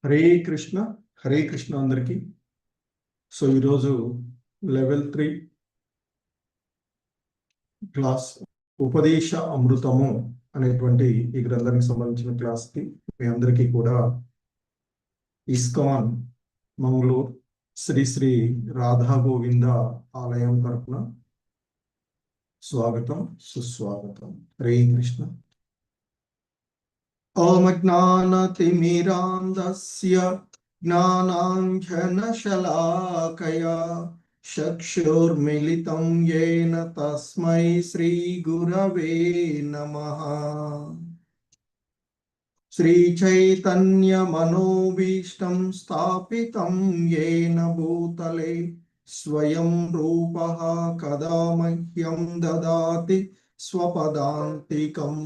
హరే కృష్ణ హరే కృష్ణ అందరికీ. సో ఈరోజు level 3 class ఉపదేశ అమృతము అనేటువంటి ఈ గ్రంథానికి సంబంధించిన క్లాస్కి మీ అందరికీ కూడా ఇస్కాన్ మంగళూరు శ్రీ శ్రీ రాధా గోవింద ఆలయం తరపున స్వాగతం సుస్వాగతం. హరే కృష్ణ. ఓం జ్ఞానతిమిరాంధస్య జ్ఞానాంజనశలాకయా చక్షుర్మిలితం యేన తస్మై శ్రీగురవే నమః. శ్రీచైతన్యమనోభీష్టం స్థాపితం యేన భూతలే స్వయం రూపః కదా మహ్యం దదాతి స్వపదాంతికం.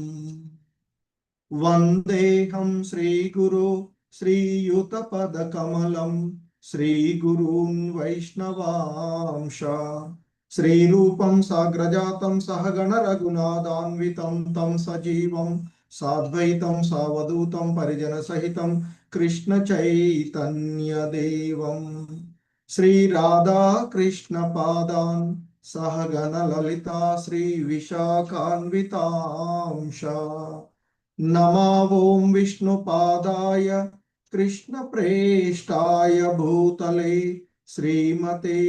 వందేహం శ్రీగురు శ్రీయుతపదకమలం శ్రీగురూన్ వైష్ణవాంశ. శ్రీరూపం సాగ్రజాతం సహగణ రఘునాథాన్వితం తం సజీవం సాద్వైతం సావధూతం పరిజన సహితం కృష్ణ చైతన్యదేవం శ్రీరాధా కృష్ణ పాదాన్ సహగణ లలితా శ్రీ విశాఖాన్వితాంశ. నమో ఓం విష్ణుపాదాయ కృష్ణ ప్రేష్టాయ భూతలే శ్రీమతే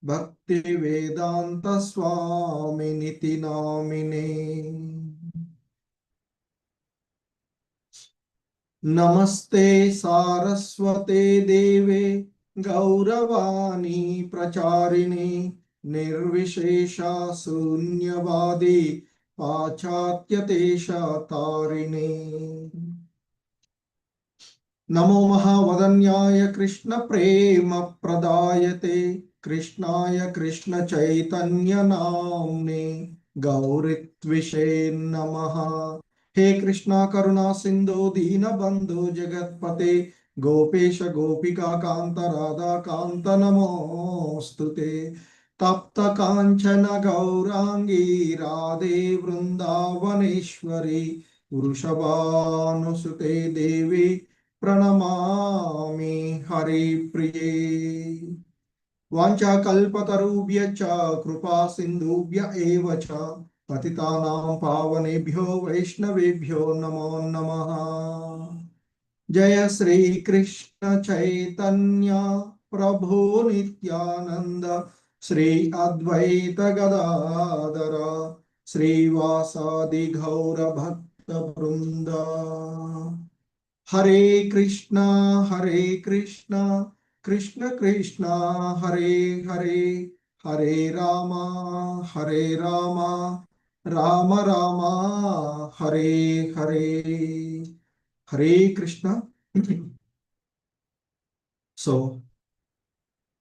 భక్తి వేదాంత స్వామినితి నామినే. నమస్తే సారస్వతే దేవే గౌరవాణి ప్రచారిణి నిర్విశేష శూన్యవాది పాశ్చాత్యదేశతారిణి. నమో మహావదన్యాయ కృష్ణ ప్రేమ ప్రదాయతే కృష్ణాయ కృష్ణ చైతన్య నామ్నే గౌరిత్విషే నమః. హే కృష్ణ కరుణా సింధు దీనబంధు జగత్పతే గోపేశ గోపికా కాంత రాధా కాంత నమోస్తుతే. తప్త కాంచన గౌరాంగీ రాధే వృందావనేశ్వరి వృషభానుసుతే దేవి ప్రణమామి హరిప్రియే. వాంఛాకల్పతరుభ్యశ్చ కృపా సింధుభ్య ఏవ చ పతితానాం పావనేభ్యో వైష్ణవేభ్యో నమో నమః. జయ శ్రీ కృష్ణ చైతన్య ప్రభు నిత్యానంద శ్రీ అద్వైత గదాధర శ్రీవాసాది గౌర భక్త బృంద. హరే కృష్ణ కృష్ణ కృష్ణ హరే హరే హరే రామ రామ రామ హరే హరే. హరే కృష్ణ. సో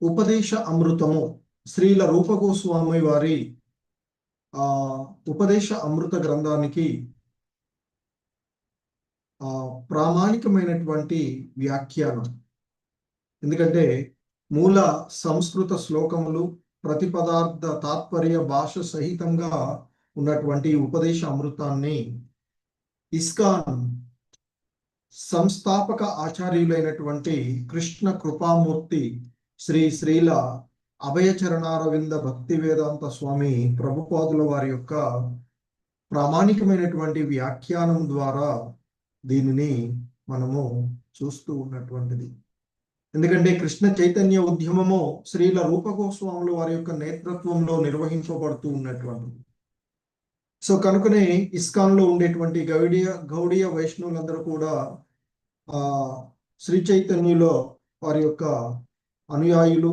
ఉపదేశ అమృతము శ్రీల రూప గోస్వామి వారి ఉపదేశ అమృత గ్రంథానికి ప్రామాణికమైనటువంటి వ్యాఖ్యానం. ఎందుకంటే మూల సంస్కృత శ్లోకములు ప్రతిపదార్థ తాత్పర్య భాష సహితంగా ఉన్నటువంటి ఉపదేశ అమృతాన్ని ఇస్కాన్ సంస్థాపక ఆచార్యులైనటువంటి కృష్ణ కృపామూర్తి శ్రీ శ్రీల అభయచరణారవింద భక్తి వేదాంత స్వామి ప్రభుపాదుల వారి యొక్క ప్రామాణికమైనటువంటి వ్యాఖ్యానం ద్వారా దీనిని మనము చూస్తూ ఉన్నటువంటిది. ఎందుకంటే కృష్ణ చైతన్య ఉద్యమము శ్రీల రూప గోస్వాముల వారి యొక్క నేతృత్వంలో నిర్వహించబడుతూ ఉన్నటువంటిది. సో కనుకనే ఇస్కాన్లో ఉండేటువంటి గౌడీయ వైష్ణవులందరూ కూడా శ్రీ చైతన్యలో వారి యొక్క అనుయాయులు.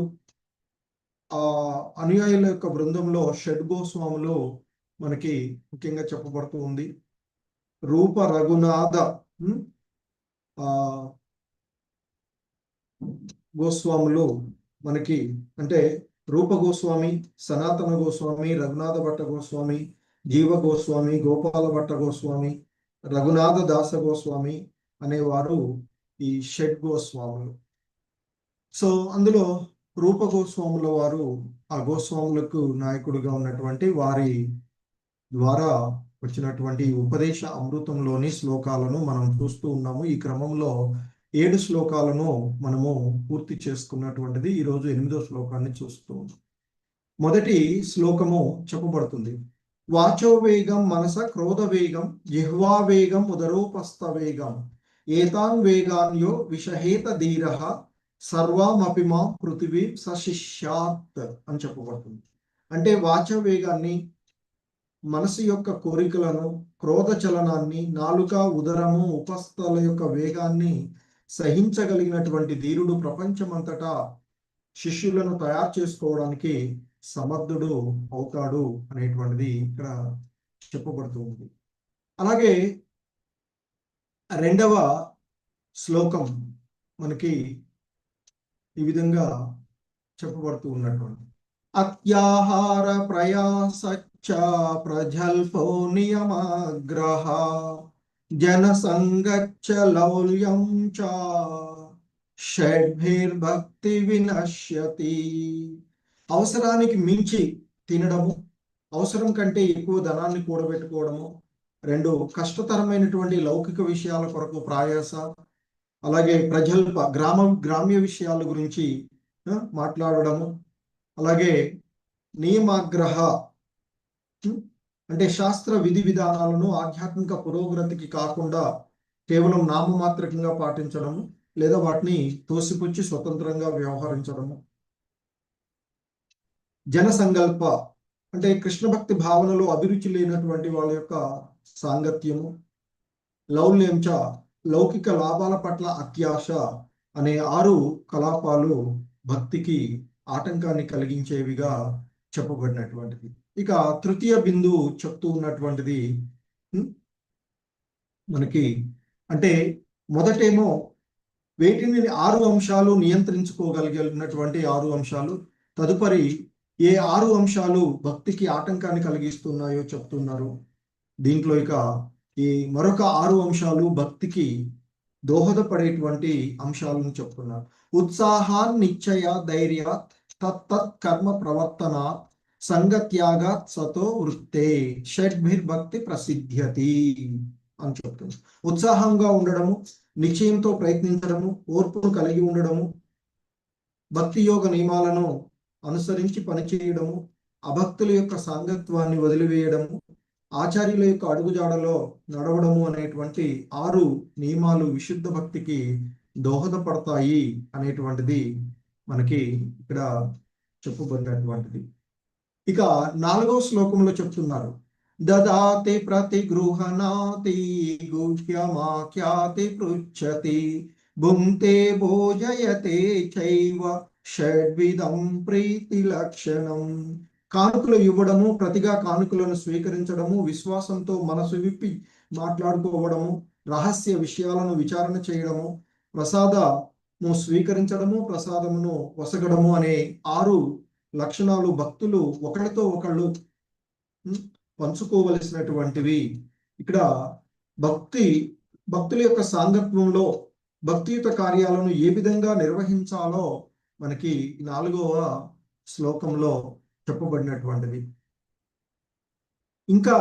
అనుయాయుల యొక్క బృందంలో షడ్గోస్వాములు మనకి ముఖ్యంగా చెప్పబడుతూ ఉంది. రూప రఘునాథ గోస్వాములు మనకి అంటే రూప గోస్వామి, సనాతన గోస్వామి, రఘునాథ భట్ట గోస్వామి, జీవ గోస్వామి, గోపాల భట్ట గోస్వామి, రఘునాథ దాస గోస్వామి అనేవారు ఈ షడ్ గోస్వాములు. సో అందులో రూప గోస్వాముల వారు ఆ గోస్వాములకు నాయకుడిగా ఉన్నటువంటి వారి ద్వారా వచ్చినటువంటి ఉపదేశ అమృతంలోని శ్లోకాలను మనం చూస్తూ ఉన్నాము. ఈ క్రమంలో 7 శ్లోకాలను మనము పూర్తి చేసుకున్నటువంటిది. ఈరోజు 8వ శ్లోకాన్ని చూస్తూ ఉన్నాం. మొదటి శ్లోకము చెప్పబడుతుంది. వాచో వేగం మనస క్రోధ వేగం జిహ్వా వేగం ఉదరోపస్థ వేగం ఏతాన్ వేగాన్యో విషహేత ధీర సర్వామపి మాం పృథివీ సశిష్యాత్ అని చెప్పబడుతుంది. అంటే వాచ వేగాన్ని, మనసు యొక్క కోరికలను, క్రోధ చలనాన్ని, నాలుక, ఉదరము, ఉపస్థల యొక్క వేగాన్ని సహించగలిగినటువంటి ధీరుడు ప్రపంచమంతటా శిష్యులను తయారు చేసుకోవడానికి సమర్థుడు అవుతాడు అనేటువంటిది ఇక్కడ చెప్పబడుతూ ఉంది. అలాగే రెండవ శ్లోకం మనకి ఈ విధంగా చెప్పబడుతూ ఉన్నటువంటి అత్యాహార ప్రయాసచ్చ ప్రజల్పో నియమగ్రహ జనసంగచ్చ లౌల్యం చ షడ్భిర్భక్తి వినశ్యతి. అవసరానికి మించి తినడము, అవసరం కంటే ఎక్కువ ధనాన్ని కూడబెట్టుకోవడము, 2 కష్టతరమైనటువంటి లౌకిక విషయాల కొరకు ప్రయాస, అలాగే ప్రజల్ప గ్రామ్య విషయాల గురించి మాట్లాడడము, అలాగే నియమాగ్రహ అంటే శాస్త్ర విధి విధానాలను ఆధ్యాత్మిక పురోగతికి కాకుండా కేవలం నామమాత్రకంగా పాటించడము, లేదా వాటిని తోసిపుచ్చి స్వతంత్రంగా వ్యవహరించడము. జనసంకల్ప అంటే కృష్ణ భక్తి భావనలో అభిరుచి లేనటువంటి వాళ్ళ యొక్క సాంగత్యము. లౌల్యంచ లౌకిక లాభాల పట్ల అత్యాశ అనే 6 కలాపాలు భక్తికి ఆటంకాన్ని కలిగించేవిగా చెప్పబడినటువంటిది. ఇక తృతీయ బిందువు చెప్తూ ఉన్నటువంటిది మనకి అంటే మొదటేమో వేటిని 6 అంశాలు నియంత్రించుకోగలిగినటువంటి 6 అంశాలు, తదుపరి ఏ 6 అంశాలు భక్తికి ఆటంకాన్ని కలిగిస్తున్నాయో చెప్తున్నారు. దీంట్లో ఇక ఈ మరొక 6 అంశాలు భక్తికి దోహదపడేటువంటి అంశాలను చెప్తున్నారు. ఉత్సాహాన్ నిశ్చయ ధైర్యాత్ తత్తత్ కర్మ ప్రవర్తనాత్ సంగత్యాగాత్ సతో వృత్తే షడ్భిర్భక్తి ప్రసిద్ధ్యతి అని చెప్తుంది. ఉత్సాహంగా ఉండడము, నిశ్చయంతో ప్రయత్నించడము, ఓర్పును కలిగి ఉండడము, భక్తి యోగ నియమాలను అనుసరించి పనిచేయడము, అభక్తుల యొక్క సాంగత్వాన్ని వదిలివేయడము, ఆచార్యుల యొక్క అడుగుజాడలో నడవడము అనేటువంటి 6 నియమాలు విశుద్ధ భక్తికి దోహదపడతాయి అనేటువంటిది మనకి ఇక్కడ చెప్పబడినటువంటిది. ఇక 4వ శ్లోకంలో చెప్తున్నారు. దదాతి ప్రతిగృహణాతి గుహ్యమాఖ్యాతి పృచ్చతి భుంక్తే భోజయతే చైవ షడ్విధం ప్రీతి లక్షణం. కానుకలు ఇవ్వడము, ప్రతిగా కానుకలను స్వీకరించడము, విశ్వాసంతో మనసు విప్పి మాట్లాడుకోవడము, రహస్య విషయాలను విచారణ చేయడము, ప్రసాదము స్వీకరించడము, ప్రసాదమును వసగడము అనే 6 లక్షణాలు భక్తులు ఒకరితో ఒకళ్ళు పంచుకోవలసినటువంటివి. ఇక్కడ భక్తుల యొక్క సాంగత్వంలో భక్తియుత కార్యాలను ఏ విధంగా నిర్వహించాలో మనకి 4వ శ్లోకంలో చెప్పబడినటువంటిది. ఇంకా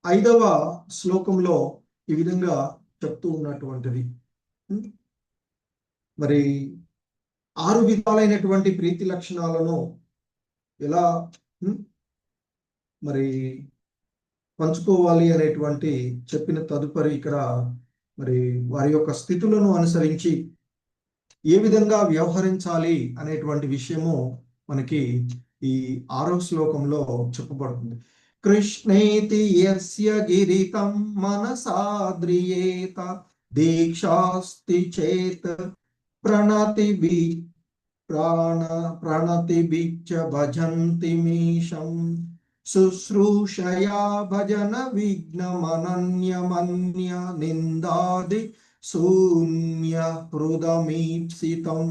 5వ శ్లోకంలో ఈ విధంగా చెప్తూ ఉన్నటువంటిది. మరి 6 విధాలైనటువంటి ప్రీతి లక్షణాలను ఎలా మరి పంచుకోవాలి అనేటువంటి చెప్పిన తదుపరి ఇక్కడ మరి వారి యొక్క స్థితులను అనుసరించి ఏ విధంగా వ్యవహరించాలి అనేటువంటి విషయము మనకి ఈ 6వ శ్లోకంలో చెప్పబడుతుంది. కృష్ణేతి యస్య గిరితం మనసాద్రియేత దీక్షాస్తి చేత్ ప్రణతిభిశ్చ భజంతి మీశం శుశ్రూషయా భజన విఘ్నమనన్యమన్య నిందాది శూన్య హృదమీప్సితం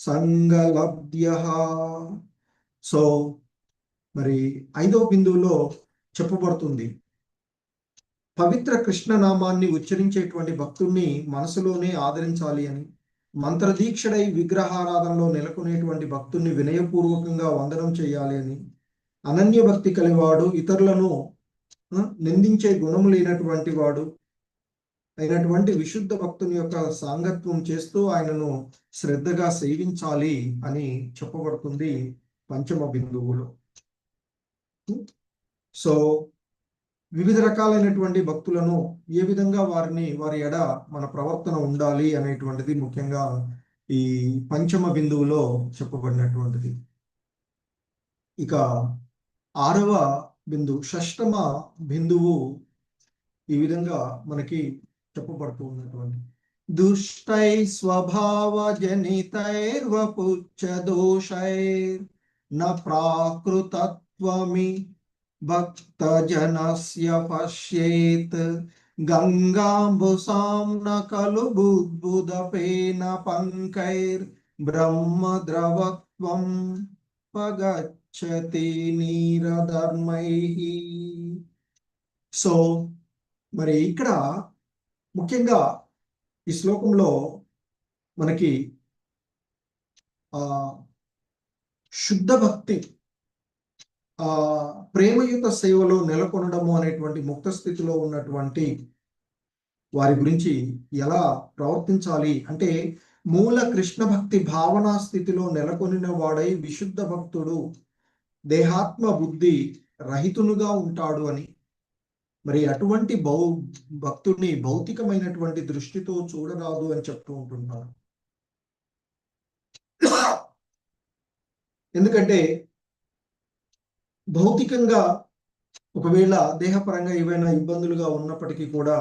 సంగలబ్ధ్యః. సో మరి 5వ బిందువులో చెప్పబడుతుంది, పవిత్ర కృష్ణ నామాన్ని ఉచ్చరించేటువంటి భక్తుణ్ణి మనసులోనే ఆదరించాలి అని, మంత్రదీక్షడై విగ్రహారాధనలో నెలకొనేటువంటి భక్తుణ్ణి వినయపూర్వకంగా వందనం చేయాలి అని, అనన్య భక్తి కలివాడు ఇతరులను నిందించే గుణము లేనటువంటి వాడు అయినటువంటి విశుద్ధ భక్తుని యొక్క సాంగత్వం చేస్తూ ఆయనను శ్రద్ధగా సేవించాలి అని చెప్పబడుతుంది పంచమ బిందువులో. సో వివిధ రకాలైనటువంటి భక్తులను ఏ విధంగా వారి ఎడ మన ప్రవర్తన ఉండాలి అనేటువంటిది ముఖ్యంగా ఈ పంచమ బిందువులో చెప్పబడినటువంటిది. ఇక ఆరవ బిందువు, షష్టమ బిందువు ఈ విధంగా మనకి చెప్పబడుతూ ఉన్నటువంటి దుష్టై స్వభావ జనితైర్వపుచ్చ దోషైర్ న ప్రాకృతత్వమి భక్త జనస్య పశ్యేత్ గంగాంబుసాం న ఖలు బుద్బుదపేన పంకైర్ బ్రహ్మద్రవత్వం పగచ్చతి నీరధర్మైః. సో మరి ఇక్కడ ముఖ్యంగా ఈ శ్లోకంలో మనకి శుద్ధ భక్తి ప్రేమయుత సేవలో నెలకొనడము అనేటువంటి ముక్త స్థితిలో ఉన్నటువంటి వారి గురించి ఎలా ప్రవర్తించాలి అంటే, మూల కృష్ణ భక్తి భావనా స్థితిలో నెలకొనిన వాడై విశుద్ధ భక్తుడు దేహాత్మ బుద్ధి రహితునుగా ఉంటాడు అని, మరి అటువంటి భక్తుడిని భౌతికమైనటువంటి దృష్టితో చూడరాదు అని చెప్తూ ఉంటున్నారు. ఎందుకంటే భౌతికంగా ఒకవేళ దేహపరంగా ఏవైనా ఇబ్బందులుగా ఉన్నప్పటికీ కూడా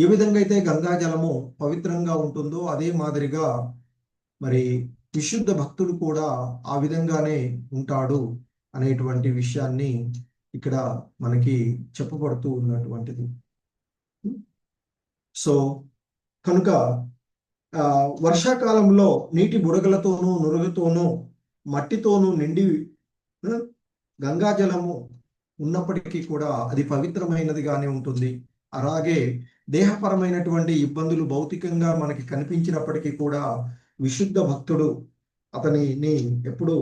ఏ విధంగా అయితే గంగా జలము పవిత్రంగా ఉంటుందో అదే మాదిరిగా మరి విశుద్ధ భక్తుడు కూడా ఆ విధంగానే ఉంటాడు అనేటువంటి విషయాన్ని ఇక్కడ మనకి చెప్పబడుతూ ఉన్నటువంటిది. సో కనుక వర్షాకాలంలో నీటి బుడగలతోనూ నురుగుతోనూ మట్టితోనూ నిండి గంగాజలము ఉన్నప్పటికీ కూడా అది పవిత్రమైనదిగానే ఉంటుంది. అలాగే దేహపరమైనటువంటి ఇబ్బందులు భౌతికంగా మనకి కనిపించినప్పటికీ కూడా విశుద్ధ భక్తుడు అతనిని ఎప్పుడు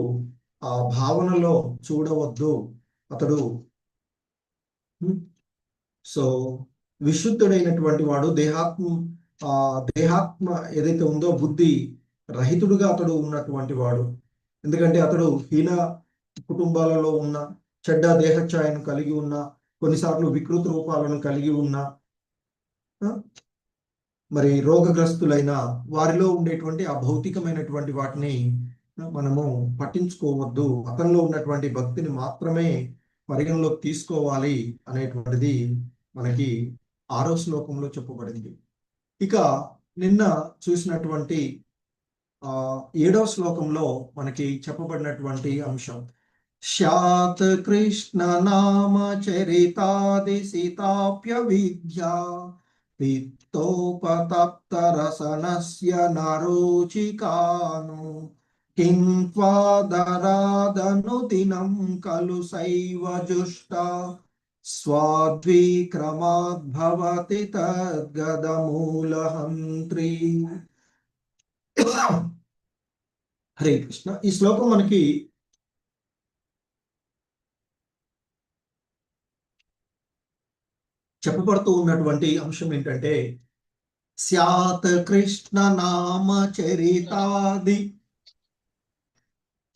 ఆ భావనలో చూడవద్దు. అతడు సో విశుద్ధుడైనటువంటి వాడు దేహాత్మ ఏదైతే ఉందో బుద్ధి రహితుడుగా అతడు ఉన్నటువంటి వాడు. ఎందుకంటే అతడు హీన కుటుంబాలలో ఉన్న, చెడ్డ దేహఛాయను కలిగి ఉన్న, కొన్నిసార్లు వికృత రూపాలను కలిగి ఉన్న, మరి రోగగ్రస్తులైన వారిలో ఉండేటువంటి ఆ భౌతికమైనటువంటి వాటిని మనము పట్టించుకోవద్దు. అతనిలో ఉన్నటువంటి భక్తిని మాత్రమే పరిగణలోకి తీసుకోవాలి అనేటువంటిది మనకి 6వ శ్లోకంలో చెప్పబడింది. ఇక నిన్న చూసినటువంటి 7వ శ్లోకంలో మనకి చెప్పబడినటువంటి అంశం, శ్యాత్ కృష్ణ నామ చరితాది సీతాప్య విద్యా పిత్తోపతప్త రసనస్య నరోచికాను కిం త్వాదరాదనుదినం ఖలు సైవ జుష్ట స్వాద్విక్రమాద్భవతి తద్గదమూలహంత్రి. హరే కృష్ణ. ఈ శ్లోకం మనకి చెప్పబడుతూ ఉన్నటువంటి అంశం ఏంటంటే, స్యాత్ కృష్ణ నామ చరితాది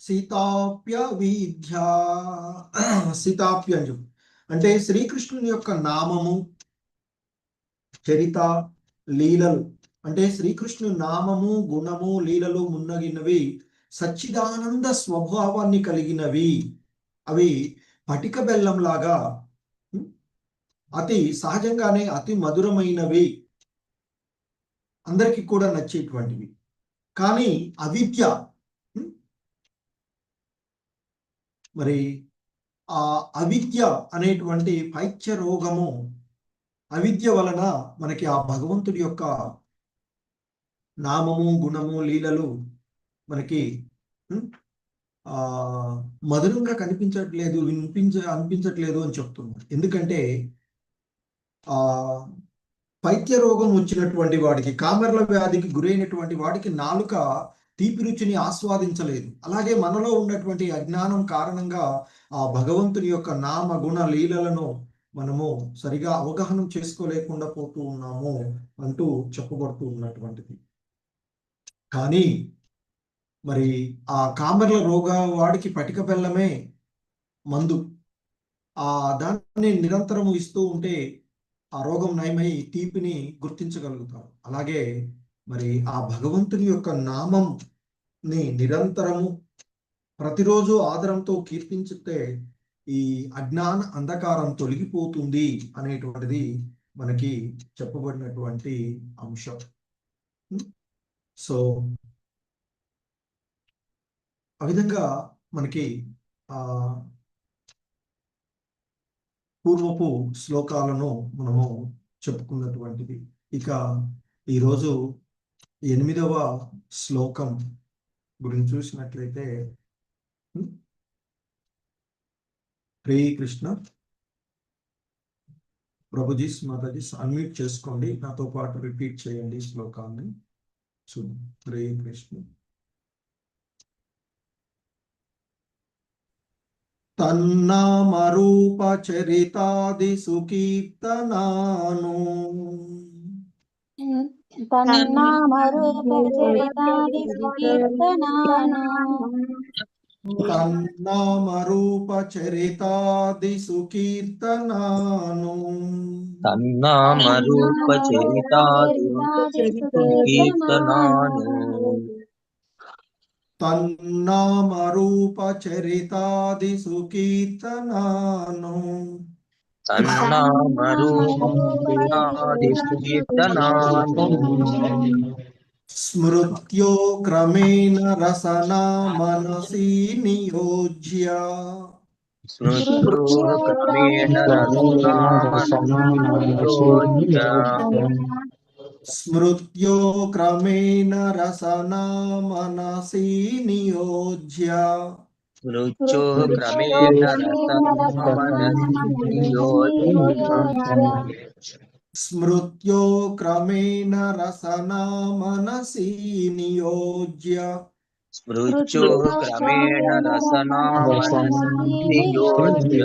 సీతాప్య విద్యా. సీతాప్యంజు అంటే శ్రీకృష్ణుని యొక్క నామము, చరిత లీలలు అంటే శ్రీకృష్ణుని నామము, గుణము, లీలలు మున్నగినవి సచ్చిదానంద స్వభావాన్ని కలిగినవి. అవి పటిక బెల్లం లాగా అతి సహజంగానే అతి మధురమైనవి, అందరికీ కూడా నచ్చేటువంటివి. కానీ అవిద్య, మరి ఆ అవిద్య అనేటువంటి పైత్య రోగము, అవిద్య వలన మనకి ఆ భగవంతుడి యొక్క నామము, గుణము, లీలలు మనకి మధురంగా కనిపించట్లేదు, అనిపించట్లేదు అని చెప్తున్నారు. ఎందుకంటే పైత్య రోగం వచ్చినటువంటి వాడికి, కామెర్ల వ్యాధికి గురైనటువంటి వాడికి నాలుక తీపి రుచిని ఆస్వాదించలేదు. అలాగే మనలో ఉన్నటువంటి అజ్ఞానం కారణంగా ఆ భగవంతుని యొక్క నామ, గుణ, లీలలను మనము సరిగా అవగాహన చేసుకోలేకుండా పోతూ ఉన్నాము అంటూ చెప్పబడుతూ ఉన్నటువంటిది. కానీ మరి ఆ కామెర్ల రోగ వాడికి పటిక బెల్లమే మందు. ఆ దాన్ని నిరంతరము ఇస్తూ ఉంటే ఆ రోగం నయమై తీపిని గుర్తించగలుగుతారు. అలాగే మరి ఆ భగవంతుని యొక్క నామంని నిరంతరము ప్రతిరోజు ఆదరంతో కీర్తించితే ఈ అజ్ఞాన అంధకారం తొలగిపోతుంది అనేటువంటిది మనకి చెప్పబడినటువంటి అంశం. సో ఆ విధంగా మనకి ఆ పూర్వపు శ్లోకాలను మనము చెప్పుకున్నటువంటిది. ఇక ఈరోజు 8వ శ్లోకం గురించి చూసినట్లయితే, హరే కృష్ణ. ప్రభుజీస్ మాతాజీస్ అన్మ్యూట్ చేసుకోండి, నాతో పాటు రిపీట్ చేయండి శ్లోకాన్ని. హరే కృష్ణ. తన్నామరూప చరితాది సుకీర్తనాను తన్నామరూప చరితాది సుకీర్తనాను తన్నామరూప చరితాది సుకీర్తనాను తన్నామరూప చరితాది సుకీర్తనాను తన్నామరూప చరితాది సుకీర్తనాను తన్నామరూప చరితాది సుకీర్తనాను స్మృత్యో క్రమేణ రసనా మనసి నియోజ్య స్మృత్యో క్రమేణ రసనామనోజ్య స్మృత్యో క్రమేణ రసనా మనసి నియోజ్య స్మృత్యో క్రమేణ రసనామనసి నియోజ్య స్మృత్యో క్రమేణ రసనా మనసి నియోజ్య స్మృత్యో క్రమేణ రసనామనసి నియోజ్య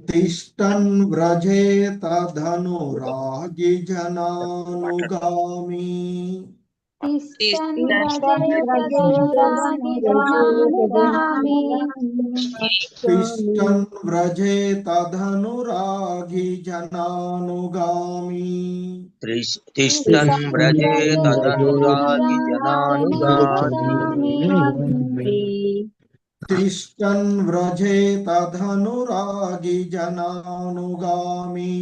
తిష్టన్ వ్రజేత ధనురాగి జనానుగామి తిష్టన్ వ్రజేత ధనురాగి తిష్టన్ వ్రజేత ధనురాగి జనానుగామి తిష్టన్ వ్రజేత ధనురాగి జనానుగామి తిష్టన్ వ్రజేత ధనురాగి జనానుగామి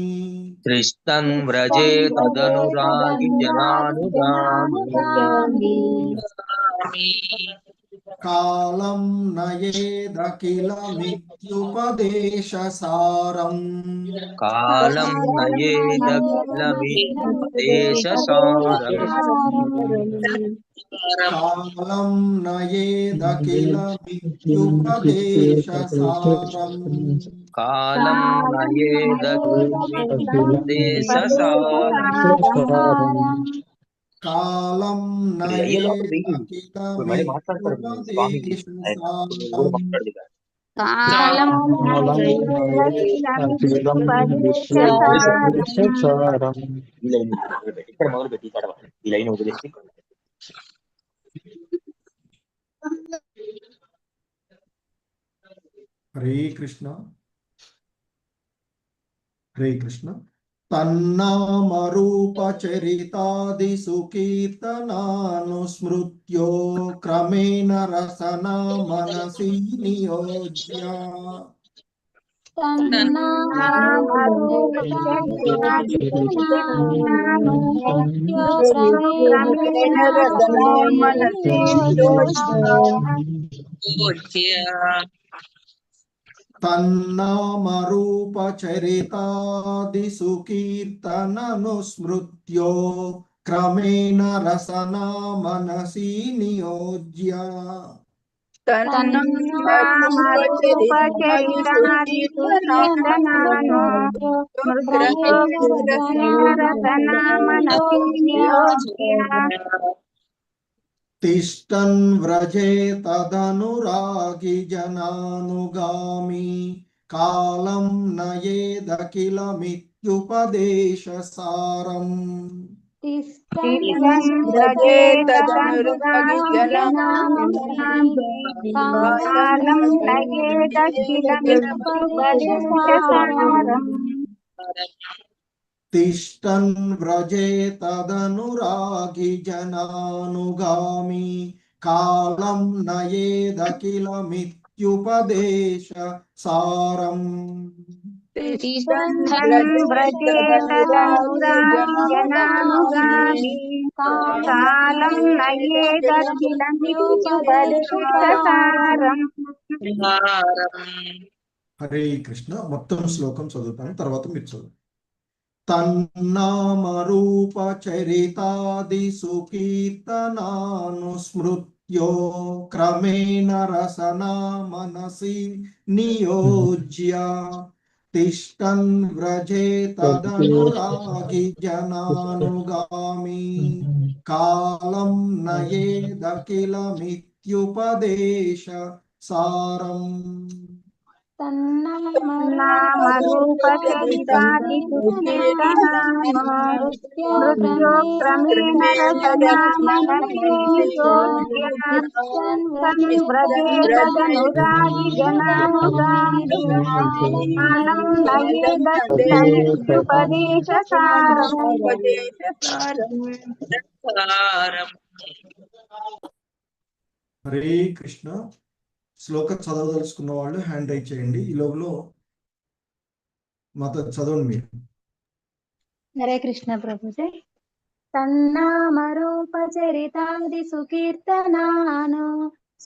తిష్టన్ వ్రజేత ధనురాగి జనానుగామి కాలం నయేదఖిలమిత్యుపదేశసారం కాలం నయేదఖిలమిత్యుపదేశసారం కాలం నయేదఖిలమిత్యుపదేశసారం కాలం నయేదఖిలమిత్యుపదేశసారం కాలం నయేదఖిలమిత్యుపదేశసారం కాలం ఇక్కడ మొదలు పెట్టి ఈ లైన్ వదిలేసి హరే కృష్ణ. హరే కృష్ణ. తన్నామరూప చరితాది సుకీర్తనాను స్మృత్యో క్రమేణ రసనా మనసి నియోజ్య తన్నామరూప చరితాది సుకీర్తనాను క్రమేణ రసనా మనసి నియోజ్య తన్నామరూప చరితాది సుకీర్తనను స్మృత్యో క్రమేణ రసనా మనసి నియోజ్య తన్నామరూప చరితాది సుకీర్తనాను క్రమేణ రసనా మనసి నియోజ్య తిష్టన్ వ్రజేత ధనురాగి జనానుగామి కాలం నయేదఖిలమిత్యుపదేశసారం తిష్టన్ వ్రజేతదనురాగి జనానుగామి కాలం నయేదఖిలమిత్యుపదేశసారం తిష్టన్ వ్రజేతదనురాగి జనానుగామి కాలం నయేదఖిలమిత్యుపదేశ సారం తిష్టన్ వ్రజేతదనురాగి జనానుగామి కాలం నయేదఖిలమిత్యుపదేశసారం హరే కృష్ణ. మొత్తం శ్లోకం చదువుతాను, తర్వాత మీరు చదువు. తన్నామరూప చరితాదిసు కీర్తనానుస్మృత్యో క్రమేణ రసనా మనసి నియోజ్య తిష్టన్ వ్రజేతదనురాగి జనానుగామి కాలం నయేదఖిలమిత్యుపదేశ సారం తన్నామరూపచరితాదిసు కీర్తనాను మృత్యో క్రమేణ రసనా మనసి నియోజ్య తిష్టన్ వ్రజేతదనురాగి జనానుగామి కాలం నయేదఖిలమిత్యుపదేశసారం. హరే కృష్ణ. శ్లోకం చదవదలుచుకున్న వాళ్ళు హ్యాండ్ రైజ్ చేయండి. ఈ లోపల మాత చదవండి మీరు. హరే కృష్ణ ప్రభుజీ. తన్నామరూపచరితాదిసు కీర్తనాను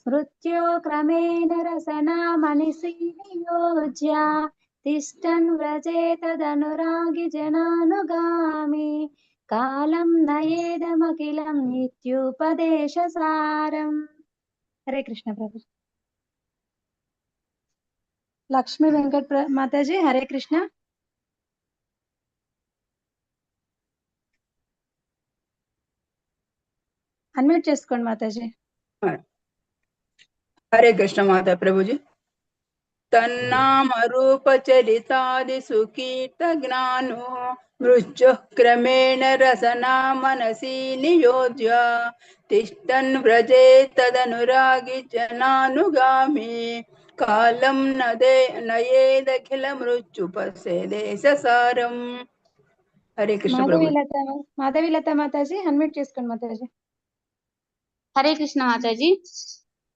స్మృత్యో క్రమేణ రసనా మనసి నియోజ్య తిష్టన్ వ్రజేతదనురాగి జనానుగామి కాలం నయేదమఖిలం నిత్యుపదేశసారం. హరే కృష్ణ ప్రభు. లక్ష్మీ వెంకట్ మాతాజీ హరే కృష్ణ. అన్మ్యూట్ చేసుకోండి మాతాజీ. హరే కృష్ణ మాతా ప్రభుజీ. తన్నామరూపచరితాదిసు కీర్త జ్ఞానో మృత్యు క్రమేణ రసనా మనసి నియోజ్య తిష్టన్ వ్రజేతదనురాగి జనానుగామి కాలం నయేదఖిల మృత్యుపదేశసారం. హరే కృష్ణ ప్రభు. మాధవీలత మాతాజీ అన్మ్యూట్ చేసుకోండి మాతాజీ. హరే కృష్ణ మాతాజీ.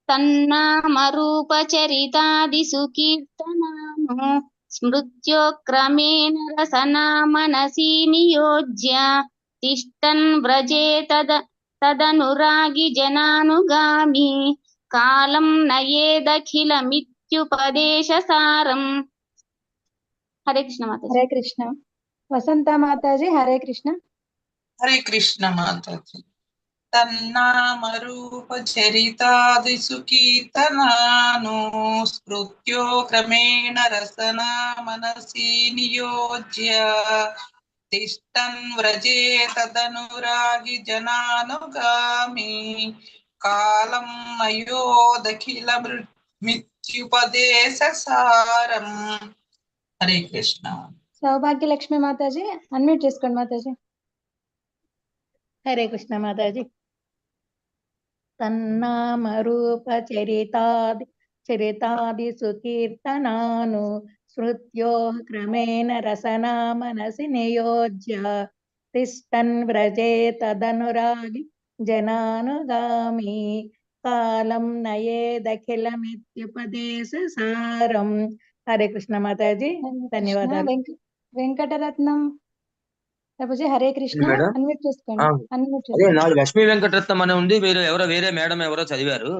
తన్నామరూపచరితాదిసు కీర్తనాను స్మృత్యో క్రమేణ రసనా మనసి నియోజ్య తిష్టన్ వ్రజేతదనురాగి జనానుగామి కాలం నయేదఖిలమిత్యుపదేశసారం. హరే కృష్ణ మాతాజీ. హరే కృష్ణ. వసంత మాతాజీ హరే కృష్ణ. హరే కృష్ణ మాతాజీ. తన్నామరూపచరితాదిసు కీర్తనాను స్మృత్యో క్రమేణ రసనా మనసి నియోజ్య తిష్టన్ వ్రజేతదనురాగి జనానుగామి కాలం నయోదఖిల మిత్యుపదేశసారం. హరే కృష్ణ. సౌభాగ్య లక్ష్మి మాతాజీ అన్మ్యూట్ చేసుకోండి మాతాజీ. హరే కృష్ణ మాతాజీ. తన్నామరూపచరితాదిసు కీర్తనాను స్మృత్యో క్రమేణ రసనా మనసి నియోజ్య తిష్టన్ వ్రజేతదనురాగి జనానుగామి కాలం నయేదఖిలమిత్యుపదేశసారం. హరే కృష్ణ మాతాజీ. ధన్యవాదాలు. వెంకటరత్నం ప్రభుజీ హరే కృష్ణ. మేడం? అన్మ్యూట్ చేసుకోండి. అన్మ్యూట్ అదే చేసుకోండి. నాకు లక్ష్మీ వెంకటరత్నం అని ఉంది. మీరు వేరే మేడం ఎవరో చదివారు.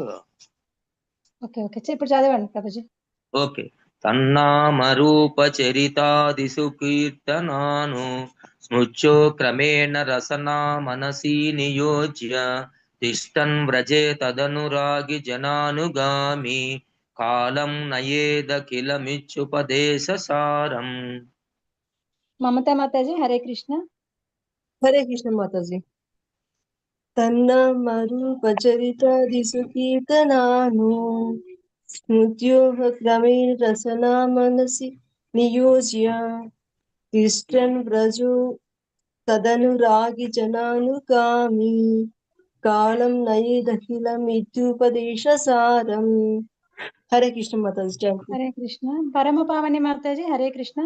ఓకే ఓకే ఇప్పుడు చదవండి ప్రభుజీ. ఓకే. తన్నామరూపచరితాదిసు కీర్తనాను స్మృత్యో క్రమేణ రసనా మనసి నియోజ్య తిష్టన్ వ్రజేతదనురాగి జనానుగామి కాలం నయేదఖిలమిత్యుపదేశసారం. మమతా మాతాజీ హరే కృష్ణ. హరే కృష్ణ మాతాజీ. తన్నామరూపచరితాదిసు కీర్తనాను स्मृत्योः क्रमेण रसना मनसि नियोज्य तिष्ठन् व्रजो तदनुरागी जनानुगामी कालं नयेदखिलमित्युपदेशसारम् हरे कृष्ण माताजी जय हिंद। హరే కృష్ణ. పరమ పావని మాతాజీ హరే కృష్ణ.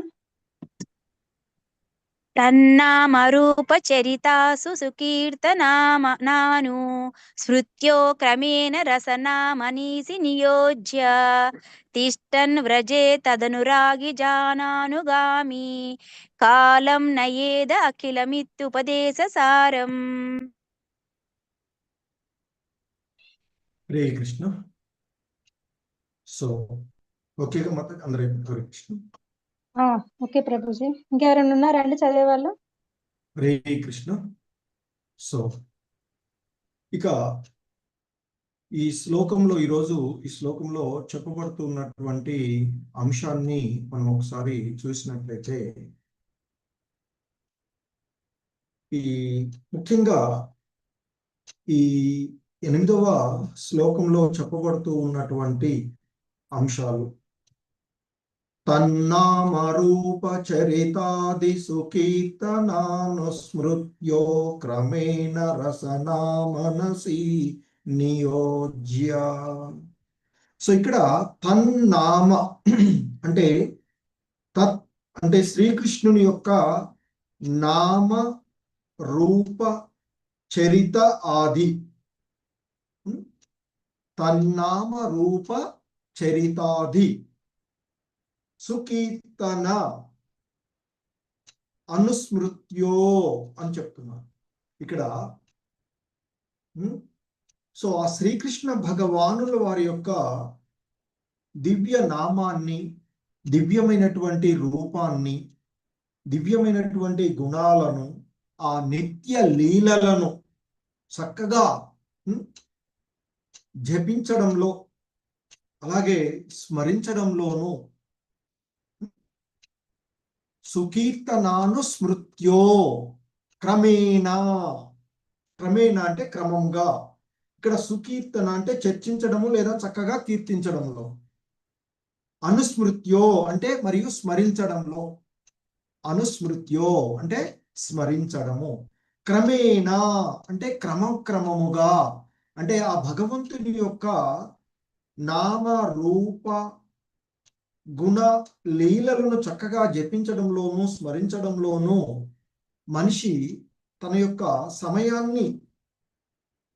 తన్నామరూపచరితాసు సుకీర్తనాను స్మృత్యో క్రమేణ రసనామనీసి నియోజ్య తిష్టన్ వ్రజే తదనురాగి జానానుగామి కాలం నయేద అఖిలమిత్యుపదేశ సారం. హరే కృష్ణ. సో ఓకేగా మాత అందరూ హరే కృష్ణ. ఓకే ప్రభుజీ. ఇంకెవరైనా ఉన్నారా అండి చదివేవాళ్ళు? హరే కృష్ణ. సో ఇక ఈ శ్లోకంలో ఈ శ్లోకంలో చెప్పబడుతున్నటువంటి అంశాన్ని మనం ఒకసారి చూసినట్లయితే ఈ ముఖ్యంగా ఈ 8వ శ్లోకంలో చెప్పబడుతూ ఉన్నటువంటి అంశాలు తన్నామరూప చరితాదిసు కీర్తనానుస్మృత్యో క్రమేణ రసనా మనసి నియోజ్య. సో ఇక్కడ తన్నామ అంటే తత్ అంటే శ్రీకృష్ణుని యొక్క నామ రూప చరిత ఆది. తన్నామ రూప చరితాది సుకీర్తన అనుస్మృత్యో అని చెప్తున్నారు ఇక్కడ. సో ఆ శ్రీకృష్ణ భగవానుల వారి యొక్క దివ్య నామాన్ని, దివ్యమైనటువంటి రూపాన్ని, దివ్యమైనటువంటి గుణాలను, ఆ నిత్య లీలలను చక్కగా జపించడంలో అలాగే స్మరించడంలోనూ సుకీర్తనాను స్మృత్యో క్రమేణ. క్రమేణ అంటే క్రమంగా. ఇక్కడ సుకీర్తన అంటే చర్చించడము లేదా చక్కగా కీర్తించడంలో. అనుస్మృత్యో అంటే మరియు స్మరించడంలో. అనుస్మృత్యో అంటే స్మరించడము. క్రమేణ అంటే క్రమముగా. అంటే ఆ భగవంతుని యొక్క నామ రూప గుణ లీలలను చక్కగా జపించడంలోనూ స్మరించడంలోనూ మనిషి తన యొక్క సమయాన్ని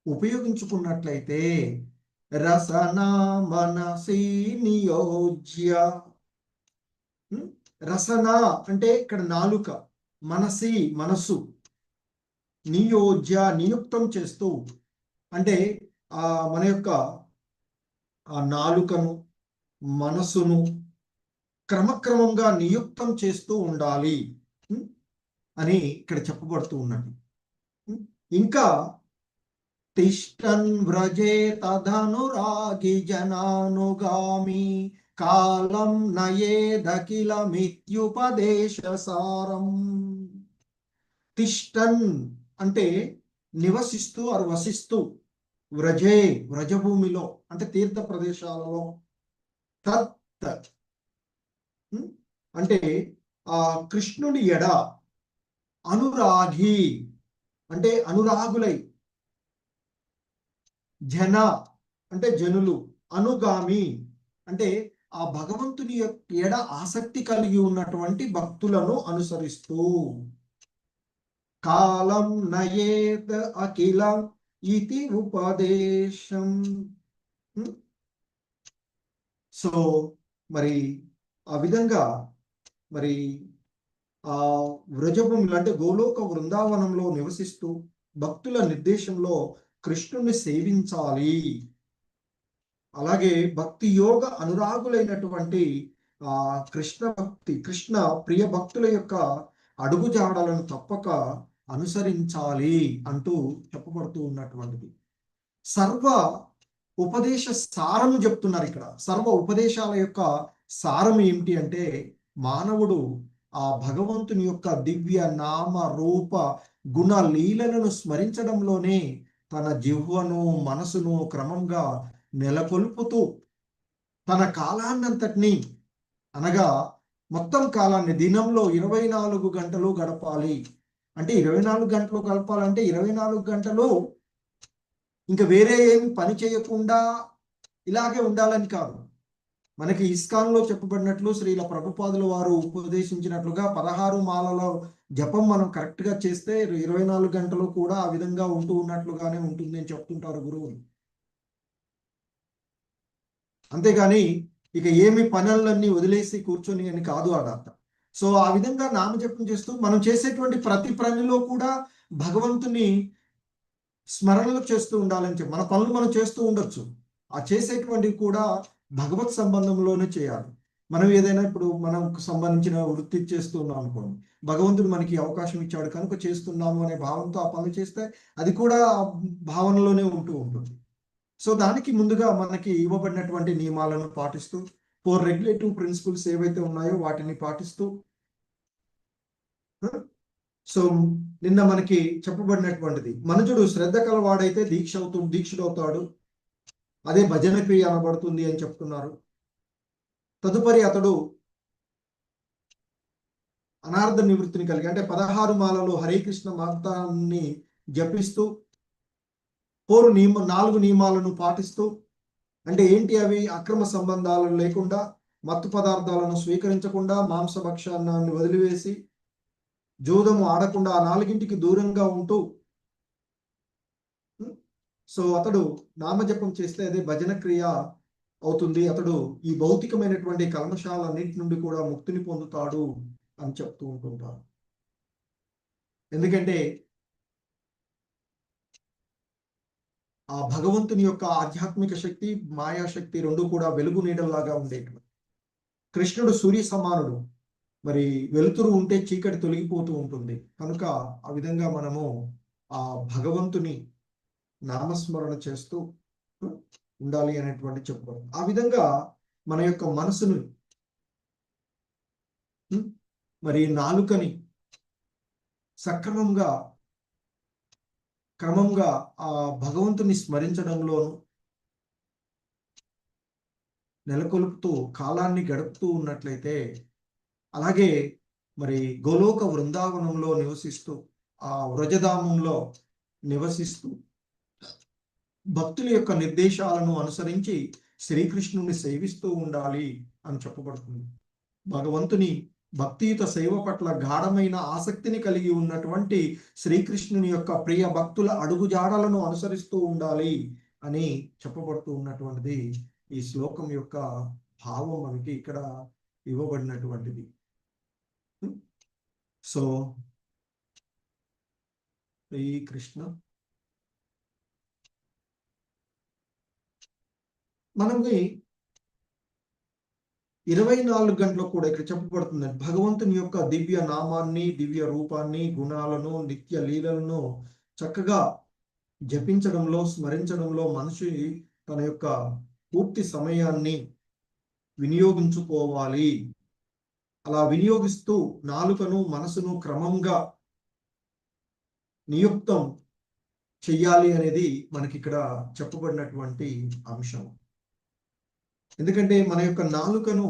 ఉపయోగించుకున్నట్లయితే రసనా మనసి నియోజ్య. రసన అంటే ఇక్కడ నాలుక, మనసి మనసు, నియోజ్య నియుక్తం చేస్తూ అంటే మన యొక్క ఆ నాలుకను మనసును క్రమక్రమంగా నియుక్తం చేస్తూ ఉండాలి అని ఇక్కడ చెప్పబడుతూ ఉన్నది. ఇంకా తిష్టన్ వ్రజే తదనురాగి జనానుగామి కాలం నయేదఖిలమిత్యుపదేశ సారం. తిష్టన్ అంటే నివసిస్తూ వసిస్తూ, వ్రజే వ్రజభూమిలో అంటే తీర్థ ప్రదేశాలలో, తత్ అంటే ఆ కృష్ణుని ఎడ, అనురాగి అంటే అనురాగులై, జన అంటే జనులు, అనుగామి అంటే ఆ భగవంతుని ఎడ ఆసక్తి కలిగి ఉన్నటువంటి భక్తులను అనుసరిస్తూ, కాలం నయేత్ అఖిల ఇతి ఉపదేశం. సో మరి ఆ విధంగా మరి ఆ వ్రజభూములు అంటే గోలోక బృందావనంలో నివసిస్తూ భక్తుల నిర్దేశంలో కృష్ణుని సేవించాలి. అలాగే భక్తి యోగ అనురాగులైనటువంటి కృష్ణ ప్రియ భక్తుల యొక్క అడుగుజాడలను తప్పక అనుసరించాలి అంటూ చెప్పబడుతూ ఉన్నటువంటిది. సర్వ ఉపదేశ సారము చెప్తున్నారు ఇక్కడ. సర్వ ఉపదేశాల యొక్క సారం ఏమిటి అంటే మానవుడు ఆ భగవంతుని యొక్క దివ్య నామ రూప గుణ లీలలను స్మరించడంలోనే తన జిహ్వను మనసును క్రమంగా నెలకొల్పుతూ తన కాలాన్నంతటినీ, అనగా మొత్తం కాలాన్ని, దినంలో 24 గంటలు గడపాలి. అంటే 24 గంటలు గడపాలంటే 24 గంటలు ఇంకా వేరే ఏమి పని చేయకుండా ఇలాగే ఉండాలని కాదు. మనకి ఇస్కాన్లో చెప్పబడినట్లు శ్రీల ప్రభుపాదుల వారు ఉపదేశించినట్లుగా 16 మాలల జపం మనం కరెక్ట్గా చేస్తే 24 గంటలు కూడా ఆ విధంగా ఉన్నట్లుగానే ఉంటుంది అని చెప్తుంటారు గురువులు. అంతేగాని ఇక ఏమి పనులన్నీ వదిలేసి కూర్చొని అని కాదు అర్థం. సో ఆ విధంగా నామజపం చేస్తూ మనం చేసేటువంటి ప్రతి పనిలో కూడా భగవంతుని స్మరణలు చేస్తూ ఉండాలని చెప్పి, మన పనులు మనం చేస్తూ ఉండొచ్చు, ఆ చేసేటువంటివి కూడా భగవత్ సంబంధంలోనే చేయాలి. మనం ఏదైనా ఇప్పుడు మనకు సంబంధించిన వృత్తి చేస్తూ ఉన్నాం అనుకోండి, భగవంతుడు మనకి అవకాశం ఇచ్చాడు కనుక చేస్తున్నాము అనే భావంతో ఆ పనులు చేస్తే అది కూడా భావనలోనే ఉంటూ ఉంటుంది. సో దానికి ముందుగా మనకి ఇవ్వబడినటువంటి నియమాలను పాటిస్తూ, 4 రెగ్యులేటివ్ ప్రిన్సిపల్స్ ఏవైతే ఉన్నాయో వాటిని పాటిస్తూ, సో నిన్న మనకి చెప్పబడినటువంటిది, మనుషుడు శ్రద్ధ కలవాడైతే దీక్షుడవుతాడు, అదే భజన క్రియ అనబడుతుంది అని చెప్తున్నారు. తదుపరి అతడు అనార్థ నివృత్తిని కలిగి, అంటే 16 మాలలో హరే కృష్ణ మంత్రాన్ని జపిస్తూ 4 నియమాలను పాటిస్తూ, అంటే ఏంటి అవి? అక్రమ సంబంధాలను లేకుండా, మత్తు పదార్థాలను స్వీకరించకుండా, మాంసభక్షాన్ని వదిలివేసి, జూదము ఆడకుండా, ఆ 4ంటికి దూరంగా ఉంటూ, సో అతడు నామజపం చేస్తే అదే భజన క్రియ అవుతుంది. అతడు ఈ భౌతికమైనటువంటి కల్మషాలన్నింటి నుండి కూడా ముక్తిని పొందుతాడు అని చెప్తూ ఉంటుంటారు. ఎందుకంటే ఆ భగవంతుని యొక్క ఆధ్యాత్మిక శక్తి, మాయాశక్తి రెండు కూడా వెలుగు నీడల్లాగా ఉండేటువంటి. కృష్ణుడు సూర్య సమానుడు, మరి వెలుతురు ఉంటే చీకటి తొలగిపోతూ ఉంటుంది. కనుక ఆ విధంగా మనము ఆ భగవంతుని నామస్మరణ చేస్తూ ఉండాలి అనేటువంటి చెప్పబడింది. ఆ విధంగా మన యొక్క మనసును, మరి నాలుకని సక్రమంగా క్రమంగా ఆ భగవంతుని స్మరించడంలోను నెలకొల్పుతూ కాలాన్ని గడుపుతూ ఉన్నట్లయితే, అలాగే మరి గోలోక వృందావనంలో నివసిస్తూ, ఆ వ్రజధామంలో నివసిస్తూ భక్తుల యొక్క నిర్దేశాలను అనుసరించి శ్రీకృష్ణుని సేవిస్తూ ఉండాలి అని చెప్పబడుతుంది. భగవంతుని భక్తియుత సేవ పట్ల గాఢమైన ఆసక్తిని కలిగి ఉన్నటువంటి శ్రీకృష్ణుని యొక్క ప్రియ భక్తుల అడుగుజాడలను అనుసరిస్తూ ఉండాలి అని చెప్పబడుతూ ఉన్నటువంటిది ఈ శ్లోకం యొక్క భావం మనకి ఇక్కడ ఇవ్వబడినటువంటిది. సో శ్రీకృష్ణ, మనకి 24 గంటలు కూడా ఇక్కడ చెప్పబడుతుంది భగవంతుని యొక్క దివ్య నామాన్ని, దివ్య రూపాన్ని, గుణాలను, నిత్య లీలలను చక్కగా జపించడంలో, స్మరించడంలో మనిషి తన యొక్క పూర్తి సమయాన్ని వినియోగించుకోవాలి. అలా వినియోగిస్తూ నాలుకను, మనసును క్రమంగా నియుక్తం చెయ్యాలి అనేది మనకి ఇక్కడ చెప్పబడినటువంటి అంశం. ఎందుకంటే మన యొక్క నాలుకను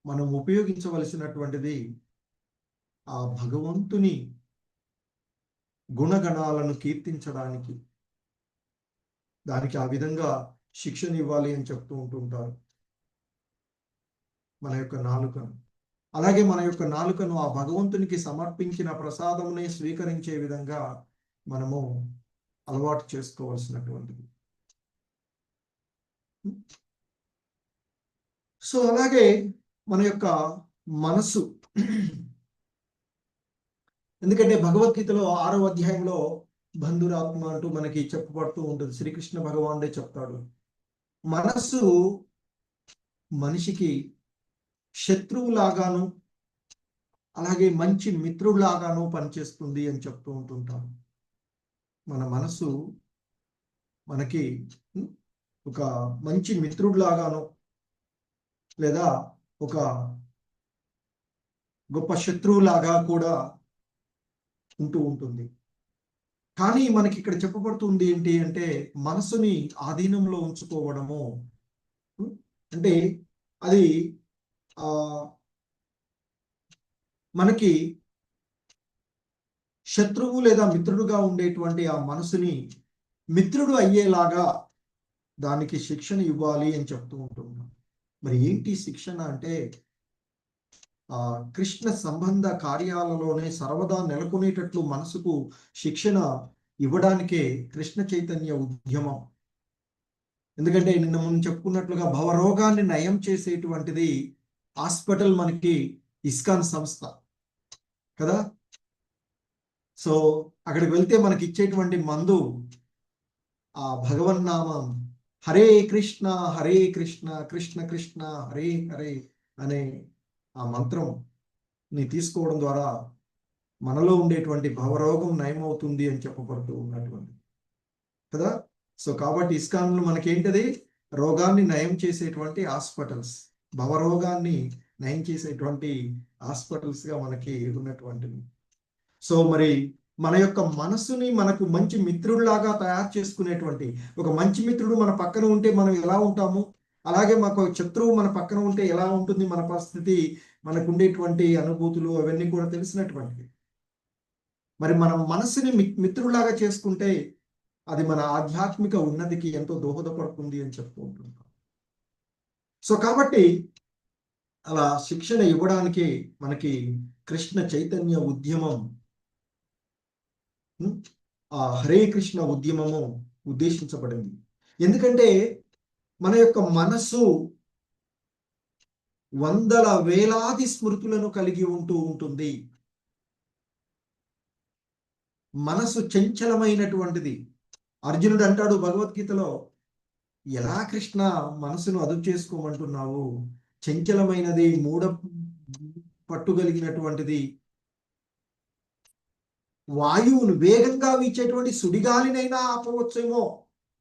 మనం ఉపయోగించవలసినటువంటిది ఆ భగవంతుని గుణగణాలను కీర్తించడానికి, దానికి ఆ విధంగా శిక్షణ ఇవ్వాలి అని చెప్తూ ఉంటుంటారు మన యొక్క నాలుకను. అలాగే మన యొక్క నాలుకను ఆ భగవంతునికి సమర్పించిన ప్రసాదమునే స్వీకరించే విధంగా మనము అలవాటు చేసుకోవాల్సినటువంటిది. సో అలాగే మన యొక్క మనసు, ఎందుకంటే భగవద్గీతలో 6వ అధ్యాయంలో బంధురాత్మ అంటూ మనకి చెప్పబడుతూ ఉంటుంది. శ్రీకృష్ణ భగవానుడే చెప్తాడు, మనస్సు మనిషికి శత్రువులాగాను అలాగే మంచి మిత్రులాగాను పనిచేస్తుంది అని చెప్తూ ఉంటుంటాను. మన మనసు మనకి ఒక మంచి మిత్రుడిలాగాను లేదా ఒక గొప్ప శత్రువులాగా కూడా ఉంటూ ఉంటుంది. కానీ మనకి ఇక్కడ చెప్పబడుతుంది ఏంటి అంటే మనసుని ఆధీనంలో ఉంచుకోవడము. అంటే అది మనకి శత్రువు లేదా మిత్రుడుగా ఉండేటువంటి ఆ మనసుని మిత్రుడు అయ్యేలాగా దానికి శిక్షణ ఇవ్వాలి అని చెప్తూ ఉంటున్నాం. మరి ఏంటి శిక్షణ అంటే కృష్ణ సంబంధ కార్యాలలోనే సర్వదా నెలకొనేటట్లు మనసుకు శిక్షణ ఇవ్వడానికే కృష్ణ చైతన్య ఉద్యమం. ఎందుకంటే నిన్న మనం చెప్పుకున్నట్లుగా భవరోగాన్ని నయం చేసేటువంటిది హాస్పిటల్ మనకి ఇస్కాన్ సంస్థ కదా. సో అక్కడికి వెళ్తే మనకి ఇచ్చేటువంటి మందు ఆ భగవన్నామం హరే కృష్ణ కృష్ణ కృష్ణ హరే హరే అనే ఆ మంత్రం ని తీసుకోవడం ద్వారా మనలో ఉండేటువంటి భవరోగం నయమవుతుంది అని చెప్పబడుతూ ఉన్నటువంటి కదా. సో కాబట్టి ఇస్కాన్లో మనకేంటది రోగాన్ని నయం చేసేటువంటి హాస్పిటల్స్, భవరోగాన్ని నయం చేసేటువంటి హాస్పిటల్స్ గా మనకి ఉన్నటువంటివి. సో మరి మన యొక్క మనసుని మనకు మంచి మిత్రుడిలాగా తయారు చేసుకునేటువంటి ఒక మంచి మిత్రుడు మన పక్కన ఉంటే మనం ఎలా ఉంటాము, అలాగే మాకు శత్రువు మన పక్కన ఉంటే ఎలా ఉంటుంది మన పరిస్థితి, మనకు ఉండేటువంటి అనుభూతులు అవన్నీ కూడా తెలిసినటువంటివి. మరి మనం మనసుని మిత్రులాగా చేసుకుంటే అది మన ఆధ్యాత్మిక ఉన్నతికి ఎంతో దోహదపడుతుంది అని చెప్తూ ఉంటున్నాం. సో కాబట్టి అలా శిక్షణ ఇవ్వడానికి మనకి కృష్ణ చైతన్య ఉద్యమం, ఆ హరే కృష్ణ ఉద్యమము ఉద్దేశించబడింది. ఎందుకంటే మన యొక్క మనసు వందల వేలాది స్మృతులను కలిగి ఉంటుంది. మనసు చంచలమైనటువంటిది. అర్జునుడు అంటాడు భగవద్గీతలో, ఎలా కృష్ణ మనసును అదుపు చేసుకోమంటున్నావు, చంచలమైనది, మూడ పట్టుగలిగినటువంటిది, వాయువును వేగంగా వీచేటువంటి సుడిగాలినైనా ఆపవచ్చేమో,